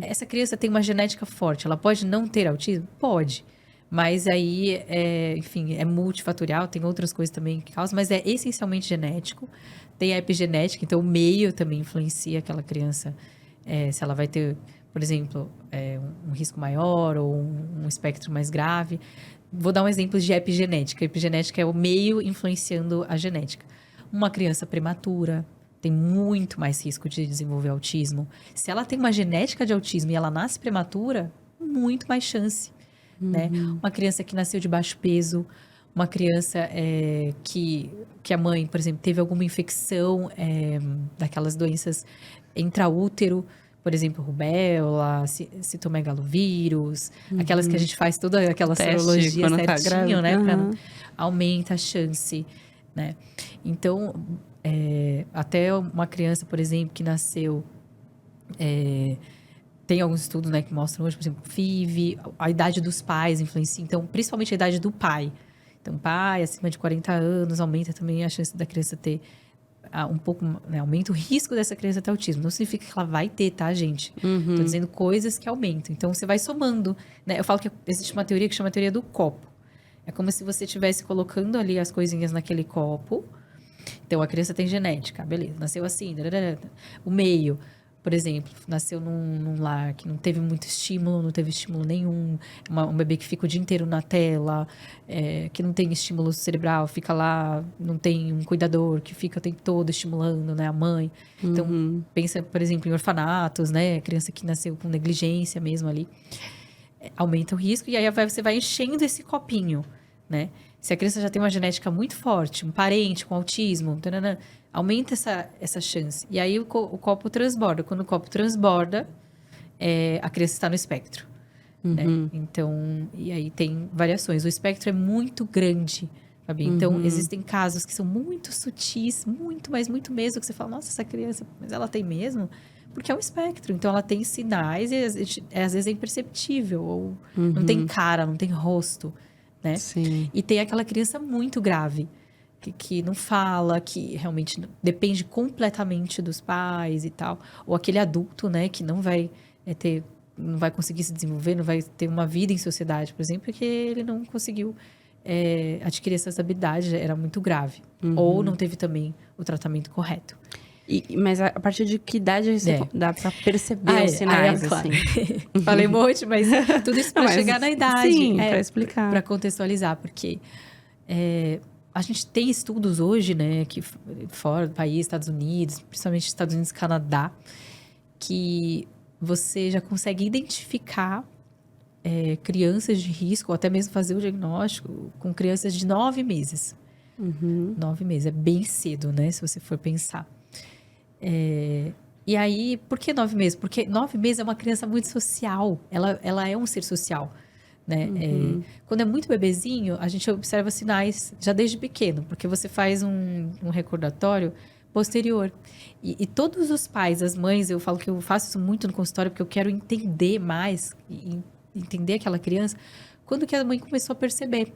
Essa criança tem uma genética forte, ela pode não ter autismo? Pode. Mas aí, enfim, é multifatorial, tem outras coisas também que causam, mas é essencialmente genético. Tem a epigenética, então o meio também influencia aquela criança, se ela vai ter, por exemplo, um risco maior ou um espectro mais grave. Vou dar um exemplo de epigenética. A epigenética é o meio influenciando a genética. Uma criança prematura tem muito mais risco de desenvolver autismo. Se ela tem uma genética de autismo e ela nasce prematura, muito mais chance. Né? Uma criança que nasceu de baixo peso, uma criança que a mãe, por exemplo, teve alguma infecção daquelas doenças intraútero, por exemplo, rubéola, citomegalovírus, aquelas que a gente faz toda aquela serologia certinho, né? Aumenta a chance, né? Então, até uma criança, por exemplo, que nasceu... Tem alguns estudos, né, que mostram hoje, por exemplo, FIV, a idade dos pais influencia. Então, principalmente a idade do pai. Então, pai acima de 40 anos aumenta também a chance da criança ter um pouco, né, aumenta o risco dessa criança ter autismo. Não significa que ela vai ter, tá, gente? Tô dizendo coisas que aumentam. Então, você vai somando, né? Eu falo que existe uma teoria que chama a teoria do copo. É como se você estivesse colocando ali as coisinhas naquele copo. Então, a criança tem genética, beleza, nasceu assim, o meio... Por exemplo, nasceu num lar que não teve muito estímulo, não teve estímulo nenhum. Um bebê que fica o dia inteiro na tela, que não tem estímulo cerebral, fica lá, não tem um cuidador que fica o tempo todo estimulando, né, a mãe. Então, pensa, por exemplo, em orfanatos, né, criança que nasceu com negligência mesmo ali. Aumenta o risco e aí você vai enchendo esse copinho, né? Se a criança já tem uma genética muito forte, um parente com autismo, aumenta essa chance. E aí o copo transborda. Quando o copo transborda, a criança está no espectro. Né? Então, e aí tem variações. O espectro é muito grande, Fabi. Então, existem casos que são muito sutis, mas muito mesmo, que você fala, nossa, essa criança, mas ela tem mesmo? Porque é um espectro. Então, ela tem sinais e às vezes é imperceptível. Ou não tem cara, não tem rosto, né? Sim. E tem aquela criança muito grave, que não fala, que realmente depende completamente dos pais e tal. Ou aquele adulto, né, que não vai não vai conseguir se desenvolver, não vai ter uma vida em sociedade, por exemplo, porque ele não conseguiu adquirir essas habilidades, era muito grave. Ou não teve também o tratamento correto. Mas a partir de que idade dá pra perceber os sinais, claro. assim? Falei um monte, mas tudo isso para chegar na idade. Sim, para explicar. Para contextualizar, porque a gente tem estudos hoje, né, que fora do país, Estados Unidos, principalmente Estados Unidos e Canadá, que você já consegue identificar crianças de risco, ou até mesmo fazer o diagnóstico com crianças de 9 meses. 9 meses, é bem cedo, né? Se você for pensar. E aí, por que 9 meses? Porque 9 meses é uma criança muito social. Ela é um ser social, né? Quando é muito bebezinho, a gente observa sinais já desde pequeno, porque você faz um recordatório posterior. E todos os pais, as mães, eu falo que eu faço isso muito no consultório, porque eu quero entender mais, entender aquela criança, quando que a mãe começou a perceber.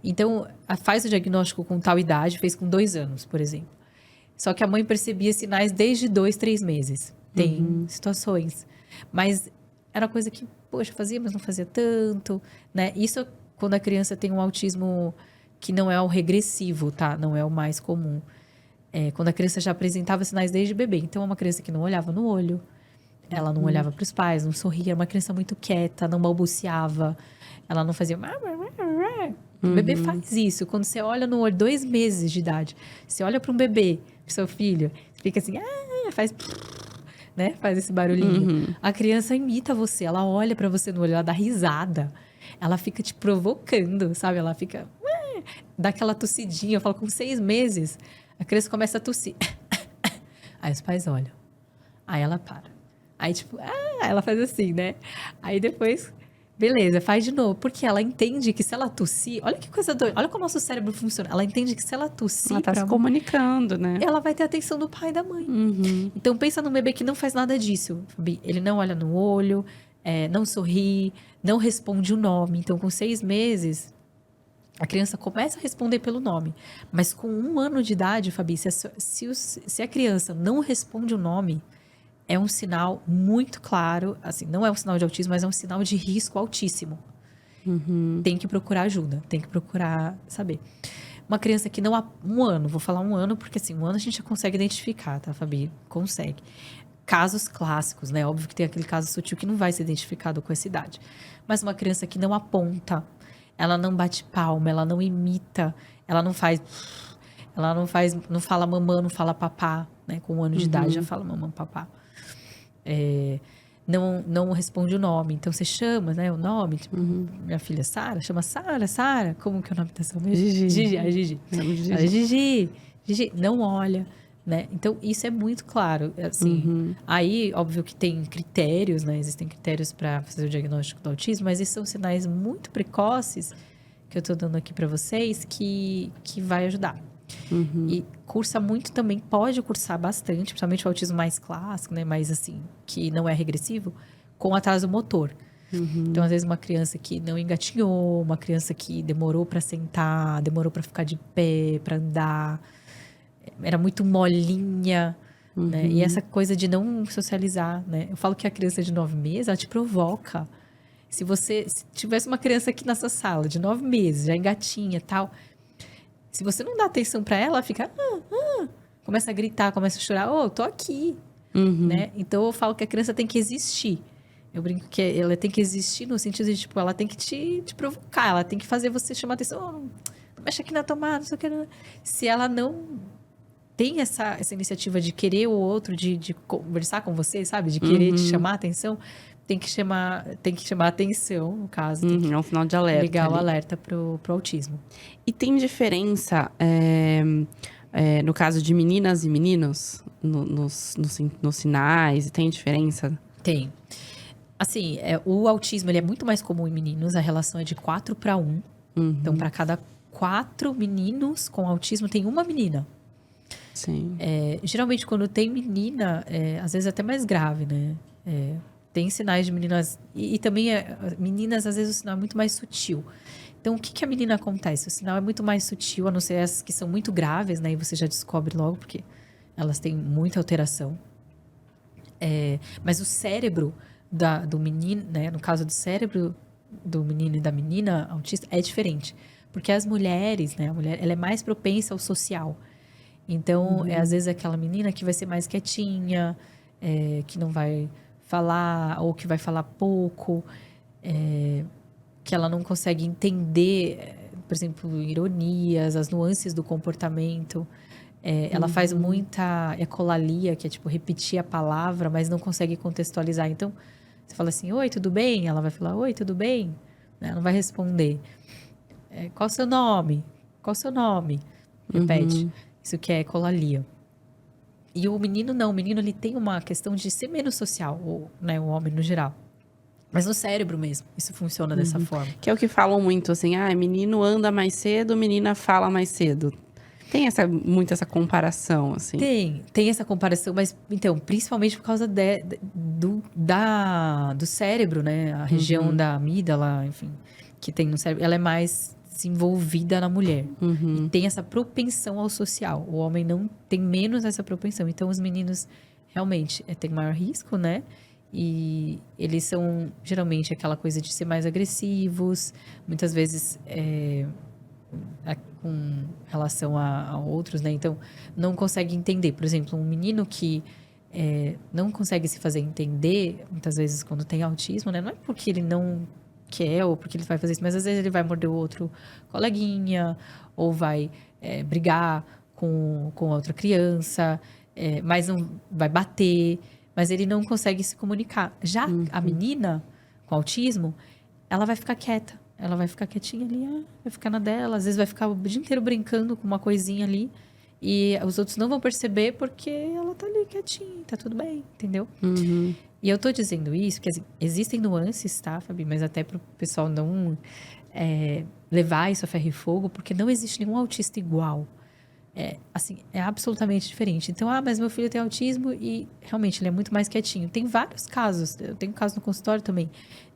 Então, faz o diagnóstico com tal idade, fez com 2 anos, por exemplo. Só que a mãe percebia sinais desde 2, 3 meses. Tem situações. Mas era coisa que, poxa, fazia, mas não fazia tanto, né? Isso quando a criança tem um autismo que não é o regressivo, tá? Não é o mais comum. Quando a criança já apresentava sinais desde bebê. Então, é uma criança que não olhava no olho, ela não olhava para os pais, não sorria, era uma criança muito quieta, não balbuciava, ela não fazia... O bebê faz isso. Quando você olha no olho, 2 meses de idade, você olha para um bebê, pro seu filho, fica assim, faz... né? Faz esse barulhinho. A criança imita você, ela olha para você no olho, ela dá risada, ela fica te provocando, sabe? Ela fica... dá aquela tossidinha, eu falo, com 6 meses... A criança começa a tossir. Aí os pais olham. Aí ela para. Aí, tipo, ela faz assim, né? Aí depois, beleza, faz de novo. Porque ela entende que se ela tossir... Olha que coisa doida. Olha como o nosso cérebro funciona. Ela entende que se ela tossir... Ela tá se comunicando, né? Ela vai ter a atenção do pai e da mãe. Então, pensa num bebê que não faz nada disso. Ele não olha no olho, não sorri, não responde o nome. Então, com 6 meses... A criança começa a responder pelo nome. Mas com 1 ano de idade, Fabi, se a criança não responde o nome, é um sinal muito claro. Assim, não é um sinal de autismo, mas é um sinal de risco altíssimo. Tem que procurar ajuda. Tem que procurar saber. Uma criança que não há 1 ano, vou falar 1 ano, porque assim, 1 ano a gente já consegue identificar, tá, Fabi? Consegue. Casos clássicos, né? Óbvio que tem aquele caso sutil que não vai ser identificado com essa idade. Mas uma criança que não aponta, ela não bate palma, ela não imita, ela não fala mamã, não fala papá, né? Com 1 ano de idade já fala mamã, papá. Não responde o nome. Então você chama, né? O nome, tipo, minha filha Sara, chama Sara, como que é o nome dessa mulher? Gigi. Gigi, não olha, né? Então isso é muito claro, assim. Aí, óbvio que tem critérios, né? Existem critérios para fazer o diagnóstico do autismo, mas esses são sinais muito precoces que eu tô dando aqui para vocês que vai ajudar. E cursa muito também, pode cursar bastante, principalmente o autismo mais clássico, né? Mais assim, que não é regressivo, com atraso motor. Então, às vezes, uma criança que não engatinhou, uma criança que demorou para sentar, demorou para ficar de pé, para andar, era muito molinha, né? E essa coisa de não socializar, né? Eu falo que a criança de 9 meses, ela te provoca. Se tivesse uma criança aqui nessa sala de 9 meses, já engatinha e tal, se você não dá atenção para ela fica... começa a gritar, começa a chorar. Tô aqui, né? Então, eu falo que a criança tem que existir. Eu brinco que ela tem que existir no sentido de, tipo, ela tem que te provocar. Ela tem que fazer você chamar atenção. Não mexe aqui na tomada, não sei o que. Se ela não tem essa iniciativa de querer o outro, de conversar com você, sabe? De querer te chamar a atenção, tem que chamar atenção, no caso. É um sinal de alerta. Ligar o alerta pro autismo. E tem diferença, no caso de meninas e meninos, nos sinais? Tem diferença? Tem. Assim, o autismo ele é muito mais comum em meninos. A relação é de 4:1. Então, para cada 4 meninos com autismo, tem uma menina. Sim. Geralmente, quando tem menina, às vezes é até mais grave, né? Tem sinais de meninas... E também, meninas, às vezes, o sinal é muito mais sutil. Então, o que a menina acontece? O sinal é muito mais sutil, a não ser essas que são muito graves, né? E você já descobre logo, porque elas têm muita alteração. Mas o cérebro do menino, né? No caso do cérebro do menino e da menina autista, é diferente. Porque as mulheres, né? A mulher, ela é mais propensa ao social. Então, às vezes, aquela menina que vai ser mais quietinha, que não vai falar, ou que vai falar pouco, que ela não consegue entender, por exemplo, ironias, as nuances do comportamento. Ela faz muita ecolalia, que é tipo repetir a palavra, mas não consegue contextualizar. Então, você fala assim, oi, tudo bem? Ela vai falar, oi, tudo bem? Ela não vai responder. Qual o seu nome? Qual o seu nome? Repete. Isso que é ecolalia. E o menino não. O menino ele tem uma questão de ser menos social, né, o homem no geral. Mas no cérebro mesmo, isso funciona dessa forma. Que é o que falam muito, assim, menino anda mais cedo, menina fala mais cedo. Tem muito essa comparação, assim? Tem essa comparação, mas, então, principalmente por causa do cérebro, né? A região da amígdala, enfim, que tem no cérebro, ela é mais desenvolvida na mulher. E tem essa propensão ao social. O homem não tem menos essa propensão. Então, os meninos, realmente, têm maior risco, né? E eles são, geralmente, aquela coisa de ser mais agressivos. Muitas vezes, com relação a outros, né? Então, não consegue entender. Por exemplo, um menino que não consegue se fazer entender, muitas vezes, quando tem autismo, né? Não é porque ele não quer ou porque ele vai fazer isso, mas às vezes ele vai morder o outro coleguinha ou vai brigar com outra criança, mas não vai bater, mas ele não consegue se comunicar. Já a menina com autismo, ela vai ficar quieta, ela vai ficar quietinha ali, vai ficar na dela, às vezes vai ficar o dia inteiro brincando com uma coisinha ali e os outros não vão perceber porque ela tá ali quietinha, tá tudo bem, entendeu? E eu tô dizendo isso, que existem nuances, tá, Fabi? Mas até pro pessoal não levar isso a ferro e fogo, porque não existe nenhum autista igual. Assim, é absolutamente diferente. Então, mas meu filho tem autismo e realmente ele é muito mais quietinho. Tem vários casos, eu tenho caso no consultório também,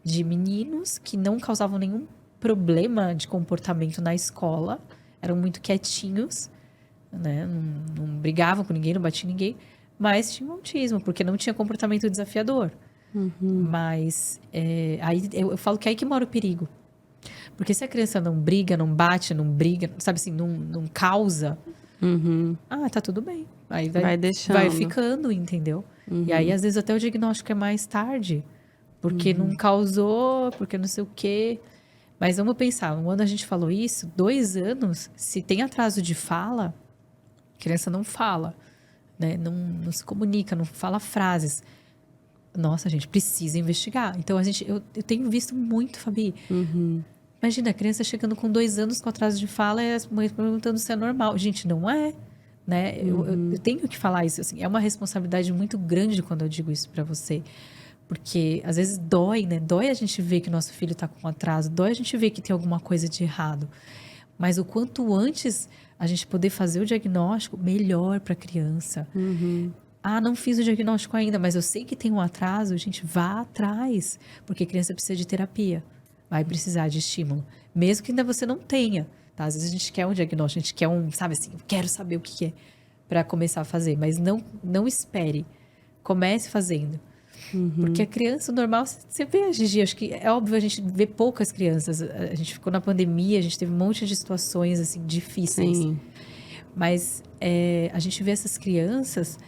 de meninos que não causavam nenhum problema de comportamento na escola, eram muito quietinhos, né? Não brigavam com ninguém, não batiam ninguém, mas tinham autismo, porque não tinha comportamento desafiador. Mas aí eu falo que é aí que mora o perigo. Porque se a criança não briga, não bate, não briga, sabe assim, não causa, tá tudo bem. Aí vai deixando. Vai ficando, entendeu? E aí, às vezes, até o diagnóstico é mais tarde. Porque não causou, porque não sei o quê. Mas vamos pensar, um ano a gente falou isso, 2 anos, se tem atraso de fala, a criança não fala, né? Não se comunica, não fala frases. Nossa, a gente precisa investigar. Então, eu tenho visto muito, Fabi. Imagina, a criança chegando com 2 anos com atraso de fala e as mães perguntando se é normal. Gente, não é, né? Eu tenho que falar isso, assim. É uma responsabilidade muito grande quando eu digo isso pra você. Porque, às vezes, dói, né? Dói a gente ver que o nosso filho tá com atraso. Dói a gente ver que tem alguma coisa de errado. Mas o quanto antes a gente poder fazer o diagnóstico, melhor pra criança. Não fiz o diagnóstico ainda, mas eu sei que tem um atraso. Gente, vá atrás. Porque a criança precisa de terapia. Vai precisar de estímulo. Mesmo que ainda você não tenha, tá? Às vezes a gente quer um diagnóstico, a gente quer sabe assim, eu quero saber o que é para começar a fazer. Mas não espere. Comece fazendo. Porque a criança normal, você vê a Gigi, acho que é óbvio, a gente vê poucas crianças. A gente ficou na pandemia, a gente teve um monte de situações, assim, difíceis. Sim. Mas a gente vê essas crianças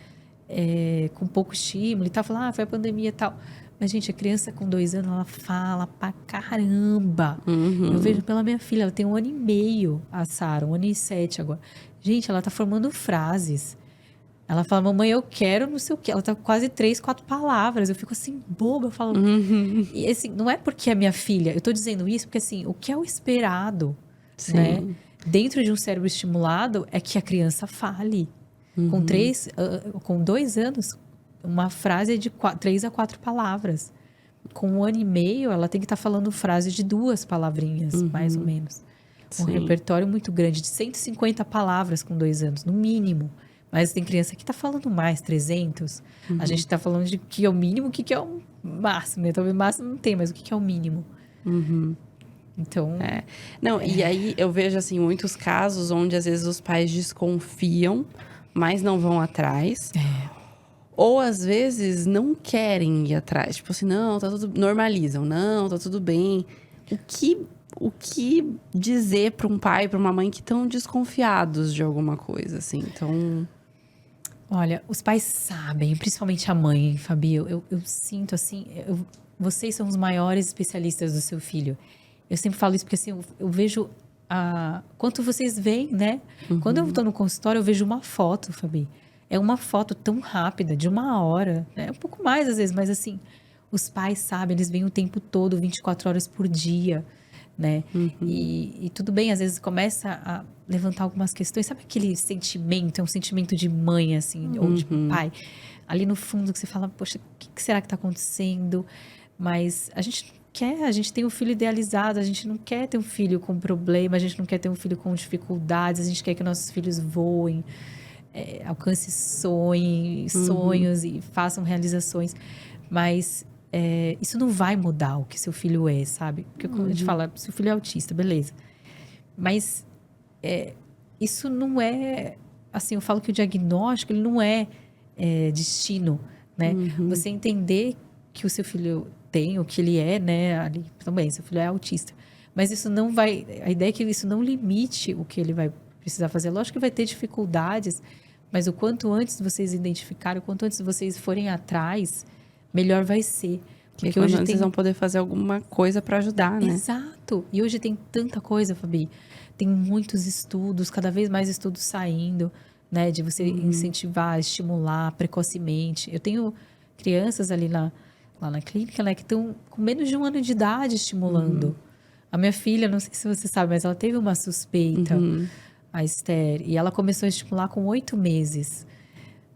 com pouco estímulo e tal, fala, foi a pandemia e tal. Mas, gente, a criança com 2 anos, ela fala pra caramba. Eu vejo pela minha filha, ela tem 1 ano e meio, a Sara, 1 ano e 7 agora. Gente, ela tá formando frases. Ela fala, mamãe, eu quero não sei o quê. Ela tá com quase 3, 4 palavras. Eu fico assim, boba, eu falo... E assim, não é porque é minha filha. Eu tô dizendo isso porque, assim, o que é o esperado, né? Dentro de um cérebro estimulado é que a criança fale. Com 2 anos, uma frase é de 3 a 4 palavras. com 1 ano e meio, ela tem que estar falando frase de 2 palavrinhas, mais ou menos. Um repertório muito grande, de 150 palavras com 2 anos, no mínimo. Mas tem criança que está falando mais, 300. A gente está falando de que é o mínimo, o que é o máximo, né? Talvez o máximo não tem, mas o que é o mínimo. Então... Não, e aí eu vejo, assim, muitos casos onde, às vezes, os pais desconfiam, mas não vão atrás. Ou, às vezes, não querem ir atrás. Tipo assim, não, tá tudo... Normalizam. Não, tá tudo bem. O que dizer para um pai, para uma mãe que estão desconfiados de alguma coisa, assim? Então... Olha, os pais sabem, principalmente a mãe, Fabi. Eu sinto, assim... vocês são os maiores especialistas do seu filho. Eu sempre falo isso porque, assim, eu vejo quanto vocês veem, né? Quando eu tô no consultório, eu vejo uma foto, Fabi. É uma foto tão rápida, de 1 hora, né? Um pouco mais, às vezes, mas, assim, os pais sabem, eles veem o tempo todo, 24 horas por dia, né? E tudo bem, às vezes começa a levantar algumas questões. Sabe aquele sentimento? É um sentimento de mãe, assim, ou de pai. Ali no fundo que você fala, poxa, o que será que está acontecendo? Mas a gente tem um filho idealizado, a gente não quer ter um filho com problema, a gente não quer ter um filho com dificuldades, a gente quer que nossos filhos voem, alcancem sonhos e façam realizações. Mas... isso não vai mudar o que seu filho é, sabe? Porque quando a gente fala, seu filho é autista, beleza. Mas isso não é... Assim, eu falo que o diagnóstico, ele não é destino, né? Você entender que o seu filho tem, o que ele é, né? Ali, também, seu filho é autista. Mas isso não vai... A ideia é que isso não limite o que ele vai precisar fazer. Lógico que vai ter dificuldades, mas o quanto antes vocês identificarem, o quanto antes vocês forem atrás... melhor vai ser. Porque hoje vocês vão poder fazer alguma coisa para ajudar, né? Exato. E hoje tem tanta coisa, Fabi. Tem muitos estudos, cada vez mais estudos saindo, né? De você incentivar, estimular precocemente. Eu tenho crianças ali lá na clínica, né? Que estão com menos de 1 ano de idade estimulando. A minha filha, não sei se você sabe, mas ela teve uma suspeita, a Esther. E ela começou a estimular com 8 meses.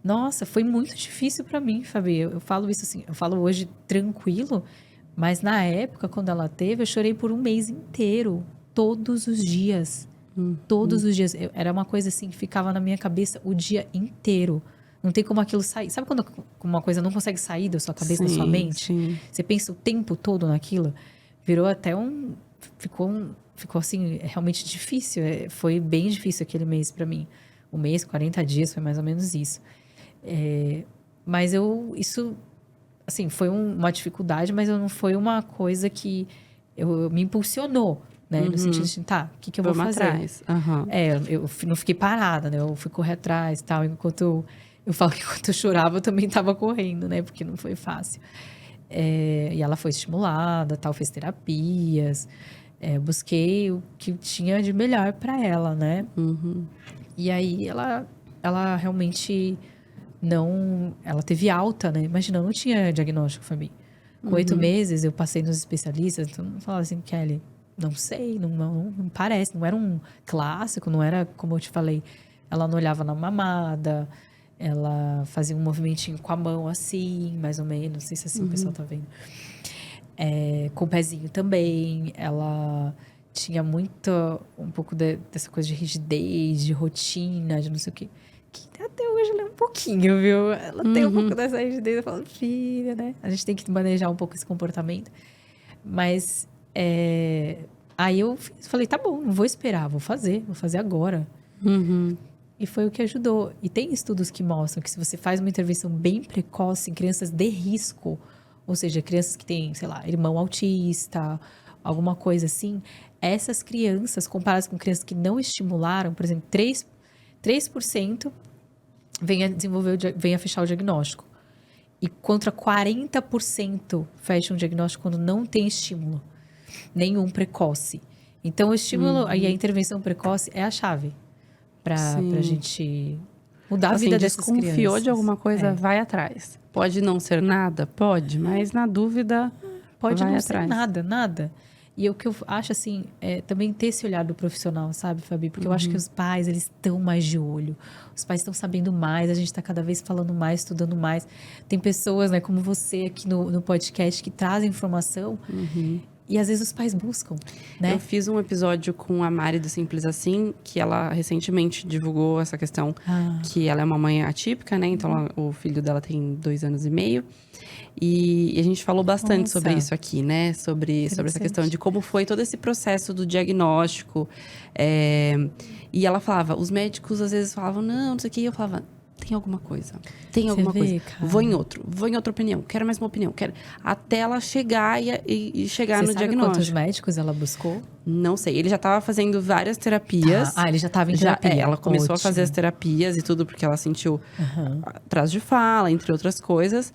Nossa, foi muito difícil para mim, Fabi. Eu falo isso assim, eu falo hoje tranquilo, mas na época, quando ela teve, eu chorei por 1 mês inteiro, todos os dias. Todos os dias. Era uma coisa assim que ficava na minha cabeça o dia inteiro. Não tem como aquilo sair. Sabe quando uma coisa não consegue sair da sua cabeça, da sua mente? Sim. Você pensa o tempo todo naquilo. Virou até ficou assim, realmente difícil. Foi bem difícil aquele mês para mim. 1 mês, 40 dias, foi mais ou menos isso. Mas isso, assim, foi uma dificuldade, mas não foi uma coisa que me impulsionou, né? No sentido de, tá, o que eu vou fazer? Atrás. Eu não fiquei parada, né? Eu fui correr atrás e tal. Enquanto eu falo que enquanto eu chorava, eu também estava correndo, né? Porque não foi fácil. E ela foi estimulada, tal, fez terapias. Busquei o que tinha de melhor para ela, né? E aí, ela realmente... ela teve alta, né? Imagina, eu não tinha diagnóstico, Fabi. Com 8 meses, eu passei nos especialistas, então eu falava assim, Kelly, não sei, não parece, não era um clássico, não era, como eu te falei, ela não olhava na mamada, ela fazia um movimentinho com a mão assim, mais ou menos, não sei se assim o pessoal tá vendo. Com o pezinho também, ela tinha um pouco dessa coisa de rigidez, de rotina, de não sei o quê. Que até hoje ela é um pouquinho, viu? Ela tem um pouco dessa rigidez. Eu falo, filha, né? A gente tem que manejar um pouco esse comportamento. Mas, aí eu falei, tá bom, não vou esperar, vou fazer agora. E foi o que ajudou. E tem estudos que mostram que se você faz uma intervenção bem precoce em crianças de risco, ou seja, crianças que têm, sei lá, irmão autista, alguma coisa assim, essas crianças, comparadas com crianças que não estimularam, por exemplo, 3% vem a fechar o diagnóstico. E contra 40% fecha um diagnóstico quando não tem estímulo nenhum precoce. Então, o estímulo e a intervenção precoce é a chave para a gente mudar a vida dessas crianças. Desconfiou de alguma coisa, vai atrás. Pode não ser nada? Pode, mas na dúvida, pode vai não atrás. ser nada. E o que eu acho, assim, é também ter esse olhar do profissional, sabe, Fabi? Porque eu acho que os pais, eles estão mais de olho. Os pais estão sabendo mais, a gente está cada vez falando mais, estudando mais. Tem pessoas, né, como você aqui no podcast, que trazem informação. E às vezes os pais buscam, né? Eu fiz um episódio com a Mari do Simples Assim, que ela recentemente divulgou essa questão que ela é uma mãe atípica, né? Então, o filho dela tem 2 anos e meio. E a gente falou bastante sobre isso aqui, né? Sobre essa questão de como foi todo esse processo do diagnóstico. E ela falava, os médicos às vezes falavam, não sei o que. E eu falava, tem alguma coisa. Tem alguma coisa. Cara. Vou em outra opinião. Quero mais uma opinião. Até ela chegar e chegar no diagnóstico. Quantos médicos ela buscou? Não sei. Ele já estava fazendo várias terapias. Ele já estava em terapia. Ela começou a fazer as terapias e tudo, porque ela sentiu atraso de fala, entre outras coisas.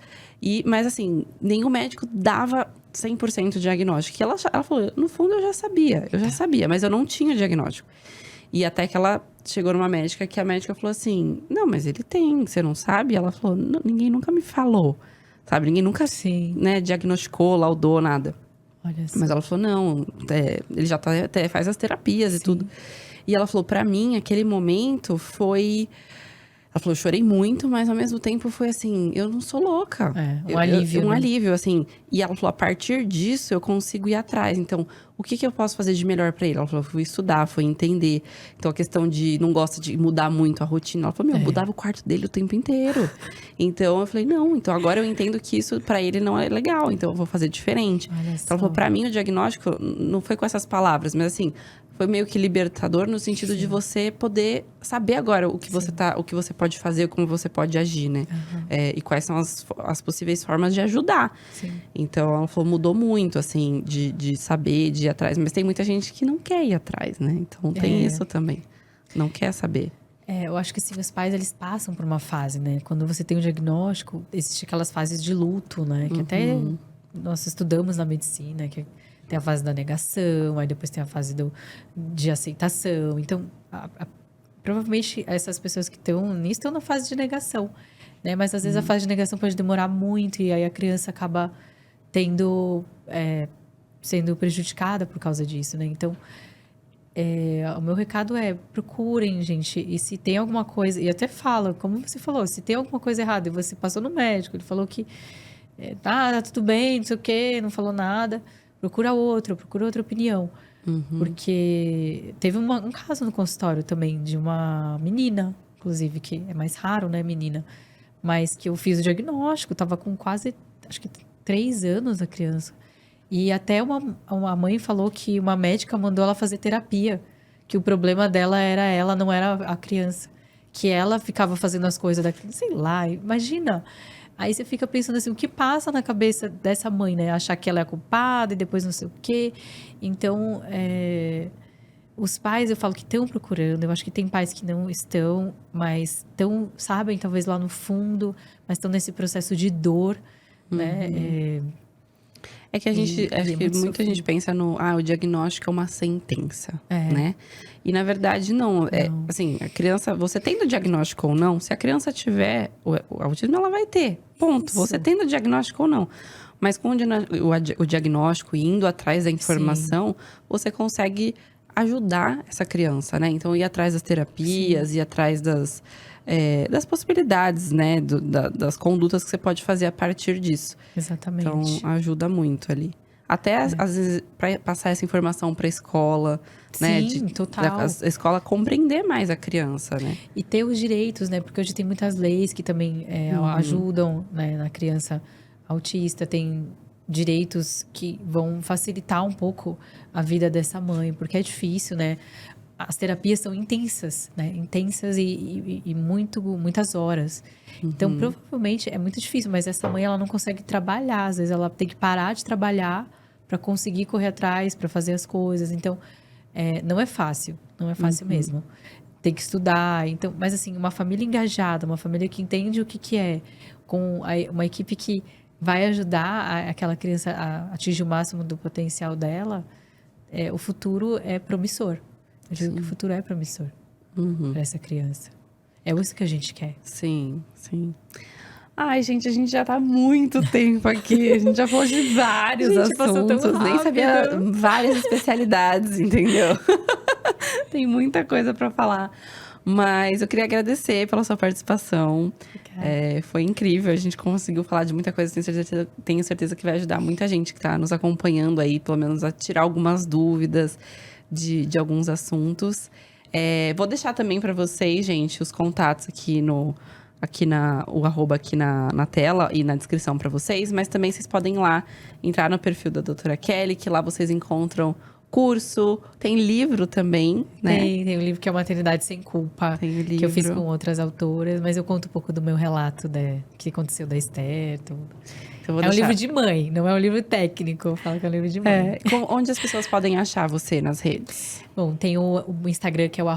Mas assim, nenhum médico dava 100% de diagnóstico. E ela falou, no fundo eu já sabia, mas eu não tinha diagnóstico. E até que ela chegou numa médica, que a médica falou assim, não, mas ele tem, você não sabe? E ela falou, ninguém nunca me falou, sabe? Ninguém nunca, né, diagnosticou, laudou, nada. Olha só. Mas ela falou, não, ele já até faz as terapias e tudo. E ela falou, pra mim, aquele momento foi... Ela falou, eu chorei muito, mas ao mesmo tempo foi assim, eu não sou louca. Alívio. Um alívio, assim. E ela falou, a partir disso, eu consigo ir atrás. Então, o que eu posso fazer de melhor pra ele? Ela falou, fui estudar, fui entender. Então, a questão de não gosta de mudar muito a rotina. Ela falou, eu mudava o quarto dele o tempo inteiro. Então, eu falei, não, então agora eu entendo que isso pra ele não é legal. Então, eu vou fazer diferente. Então, ela falou, pra mim, o diagnóstico não foi com essas palavras, mas assim... Foi meio que libertador no sentido de você poder saber agora o que você pode fazer, como você pode agir, né? E quais são as possíveis formas de ajudar. Então, ela falou, mudou muito, assim, de saber, de ir atrás. Mas tem muita gente que não quer ir atrás, né? Então, tem isso também. Não quer saber. Eu acho que assim, os pais, eles passam por uma fase, né? Quando você tem um diagnóstico, existem aquelas fases de luto, né? Que até nós estudamos na medicina, que tem a fase da negação, aí depois tem a fase de aceitação. Então, provavelmente, essas pessoas que estão nisso estão na fase de negação, né? Mas, às vezes, a fase de negação pode demorar muito e aí a criança acaba sendo prejudicada por causa disso, né? Então, o meu recado é, procurem, gente. E se tem alguma coisa... E eu até falo, como você falou, se tem alguma coisa errada e você passou no médico, ele falou que tá tudo bem, não sei o quê, não falou nada... Procura outra opinião. Porque teve um caso no consultório também de uma menina, inclusive, que é mais raro, né, menina? Mas que eu fiz o diagnóstico, tava com quase, acho que 3 anos a criança. E até uma mãe falou que uma médica mandou ela fazer terapia, que o problema dela era ela, não era a criança. Que ela ficava fazendo as coisas da criança, sei lá, imagina... Aí você fica pensando assim, o que passa na cabeça dessa mãe, né? Achar que ela é a culpada e depois não sei o quê. Então, os pais, eu falo que estão procurando. Eu acho que tem pais que não estão, mas sabem, talvez lá no fundo, mas estão nesse processo de dor, né? É que acho que muita gente pensa o diagnóstico é uma sentença, né? E na verdade não. Assim, a criança, você tendo diagnóstico ou não, se a criança tiver o autismo, ela vai ter. Ponto. Isso. Você tendo diagnóstico ou não. Mas com o diagnóstico e indo atrás da informação, você consegue ajudar essa criança, né? Então, ir atrás das terapias, ir atrás das possibilidades, né? Das condutas que você pode fazer a partir disso. Exatamente. Então, ajuda muito ali. Até, às vezes, para passar essa informação para a escola, né? Sim, total. A escola compreender mais a criança, né? E ter os direitos, né? Porque hoje tem muitas leis que também ajudam, né, na criança autista. Tem direitos que vão facilitar um pouco a vida dessa mãe. Porque é difícil, né? As terapias são intensas, né? Intensas e muitas horas. Então, provavelmente, é muito difícil. Mas essa mãe, ela não consegue trabalhar. Às vezes, ela tem que parar de trabalhar para conseguir correr atrás, para fazer as coisas. Então, não é fácil. Não é fácil mesmo. Tem que estudar. Então, mas, assim, uma família engajada, uma família que entende o que é, com uma equipe que vai ajudar aquela criança a atingir o máximo do potencial dela, o futuro é promissor. Eu digo que o futuro é promissor para essa criança. É isso que a gente quer. Sim, sim. Ai, gente, a gente já tá há muito tempo aqui. A gente já falou de vários assuntos. Nem sabia várias especialidades, entendeu? Tem muita coisa pra falar. Mas eu queria agradecer pela sua participação. Foi incrível, a gente conseguiu falar de muita coisa. Tenho certeza que vai ajudar muita gente que tá nos acompanhando aí, pelo menos a tirar algumas dúvidas de alguns assuntos. Vou deixar também pra vocês, gente, os contatos o arroba aqui na tela e na descrição pra vocês. Mas também vocês podem ir lá, entrar no perfil da doutora Kelly, que lá vocês encontram curso, tem livro também, né? Tem um livro que é Maternidade Sem Culpa, que eu fiz com outras autoras, mas eu conto um pouco do meu relato, que aconteceu da Esther, tudo. Então, um livro de mãe, não é um livro técnico, eu falo que é um livro de mãe. Onde as pessoas podem achar você nas redes? Bom, tem o Instagram, que é o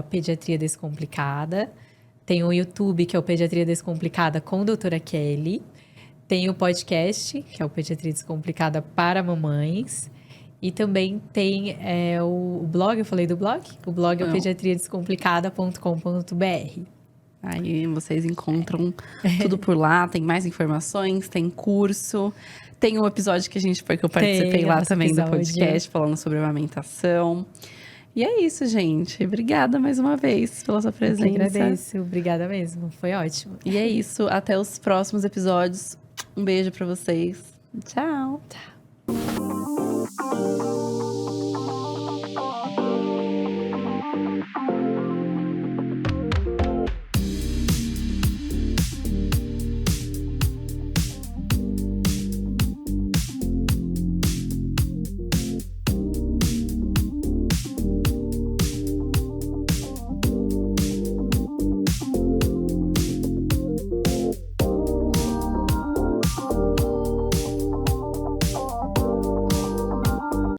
@Pediatria Descomplicada, tem o YouTube, que é o Pediatria Descomplicada com doutora Kelly, tem o podcast, que é o Pediatria Descomplicada para mamães. E também tem o blog, eu falei do blog? O blog é o pediatriadescomplicada.com.br. Aí vocês encontram tudo por lá, tem mais informações, tem curso. Tem um episódio que eu participei lá também do podcast, falando sobre amamentação. E é isso, gente. Obrigada mais uma vez pela sua presença. Eu que agradeço, obrigada mesmo, foi ótimo. E é isso, até os próximos episódios. Um beijo pra vocês. Tchau. Tchau.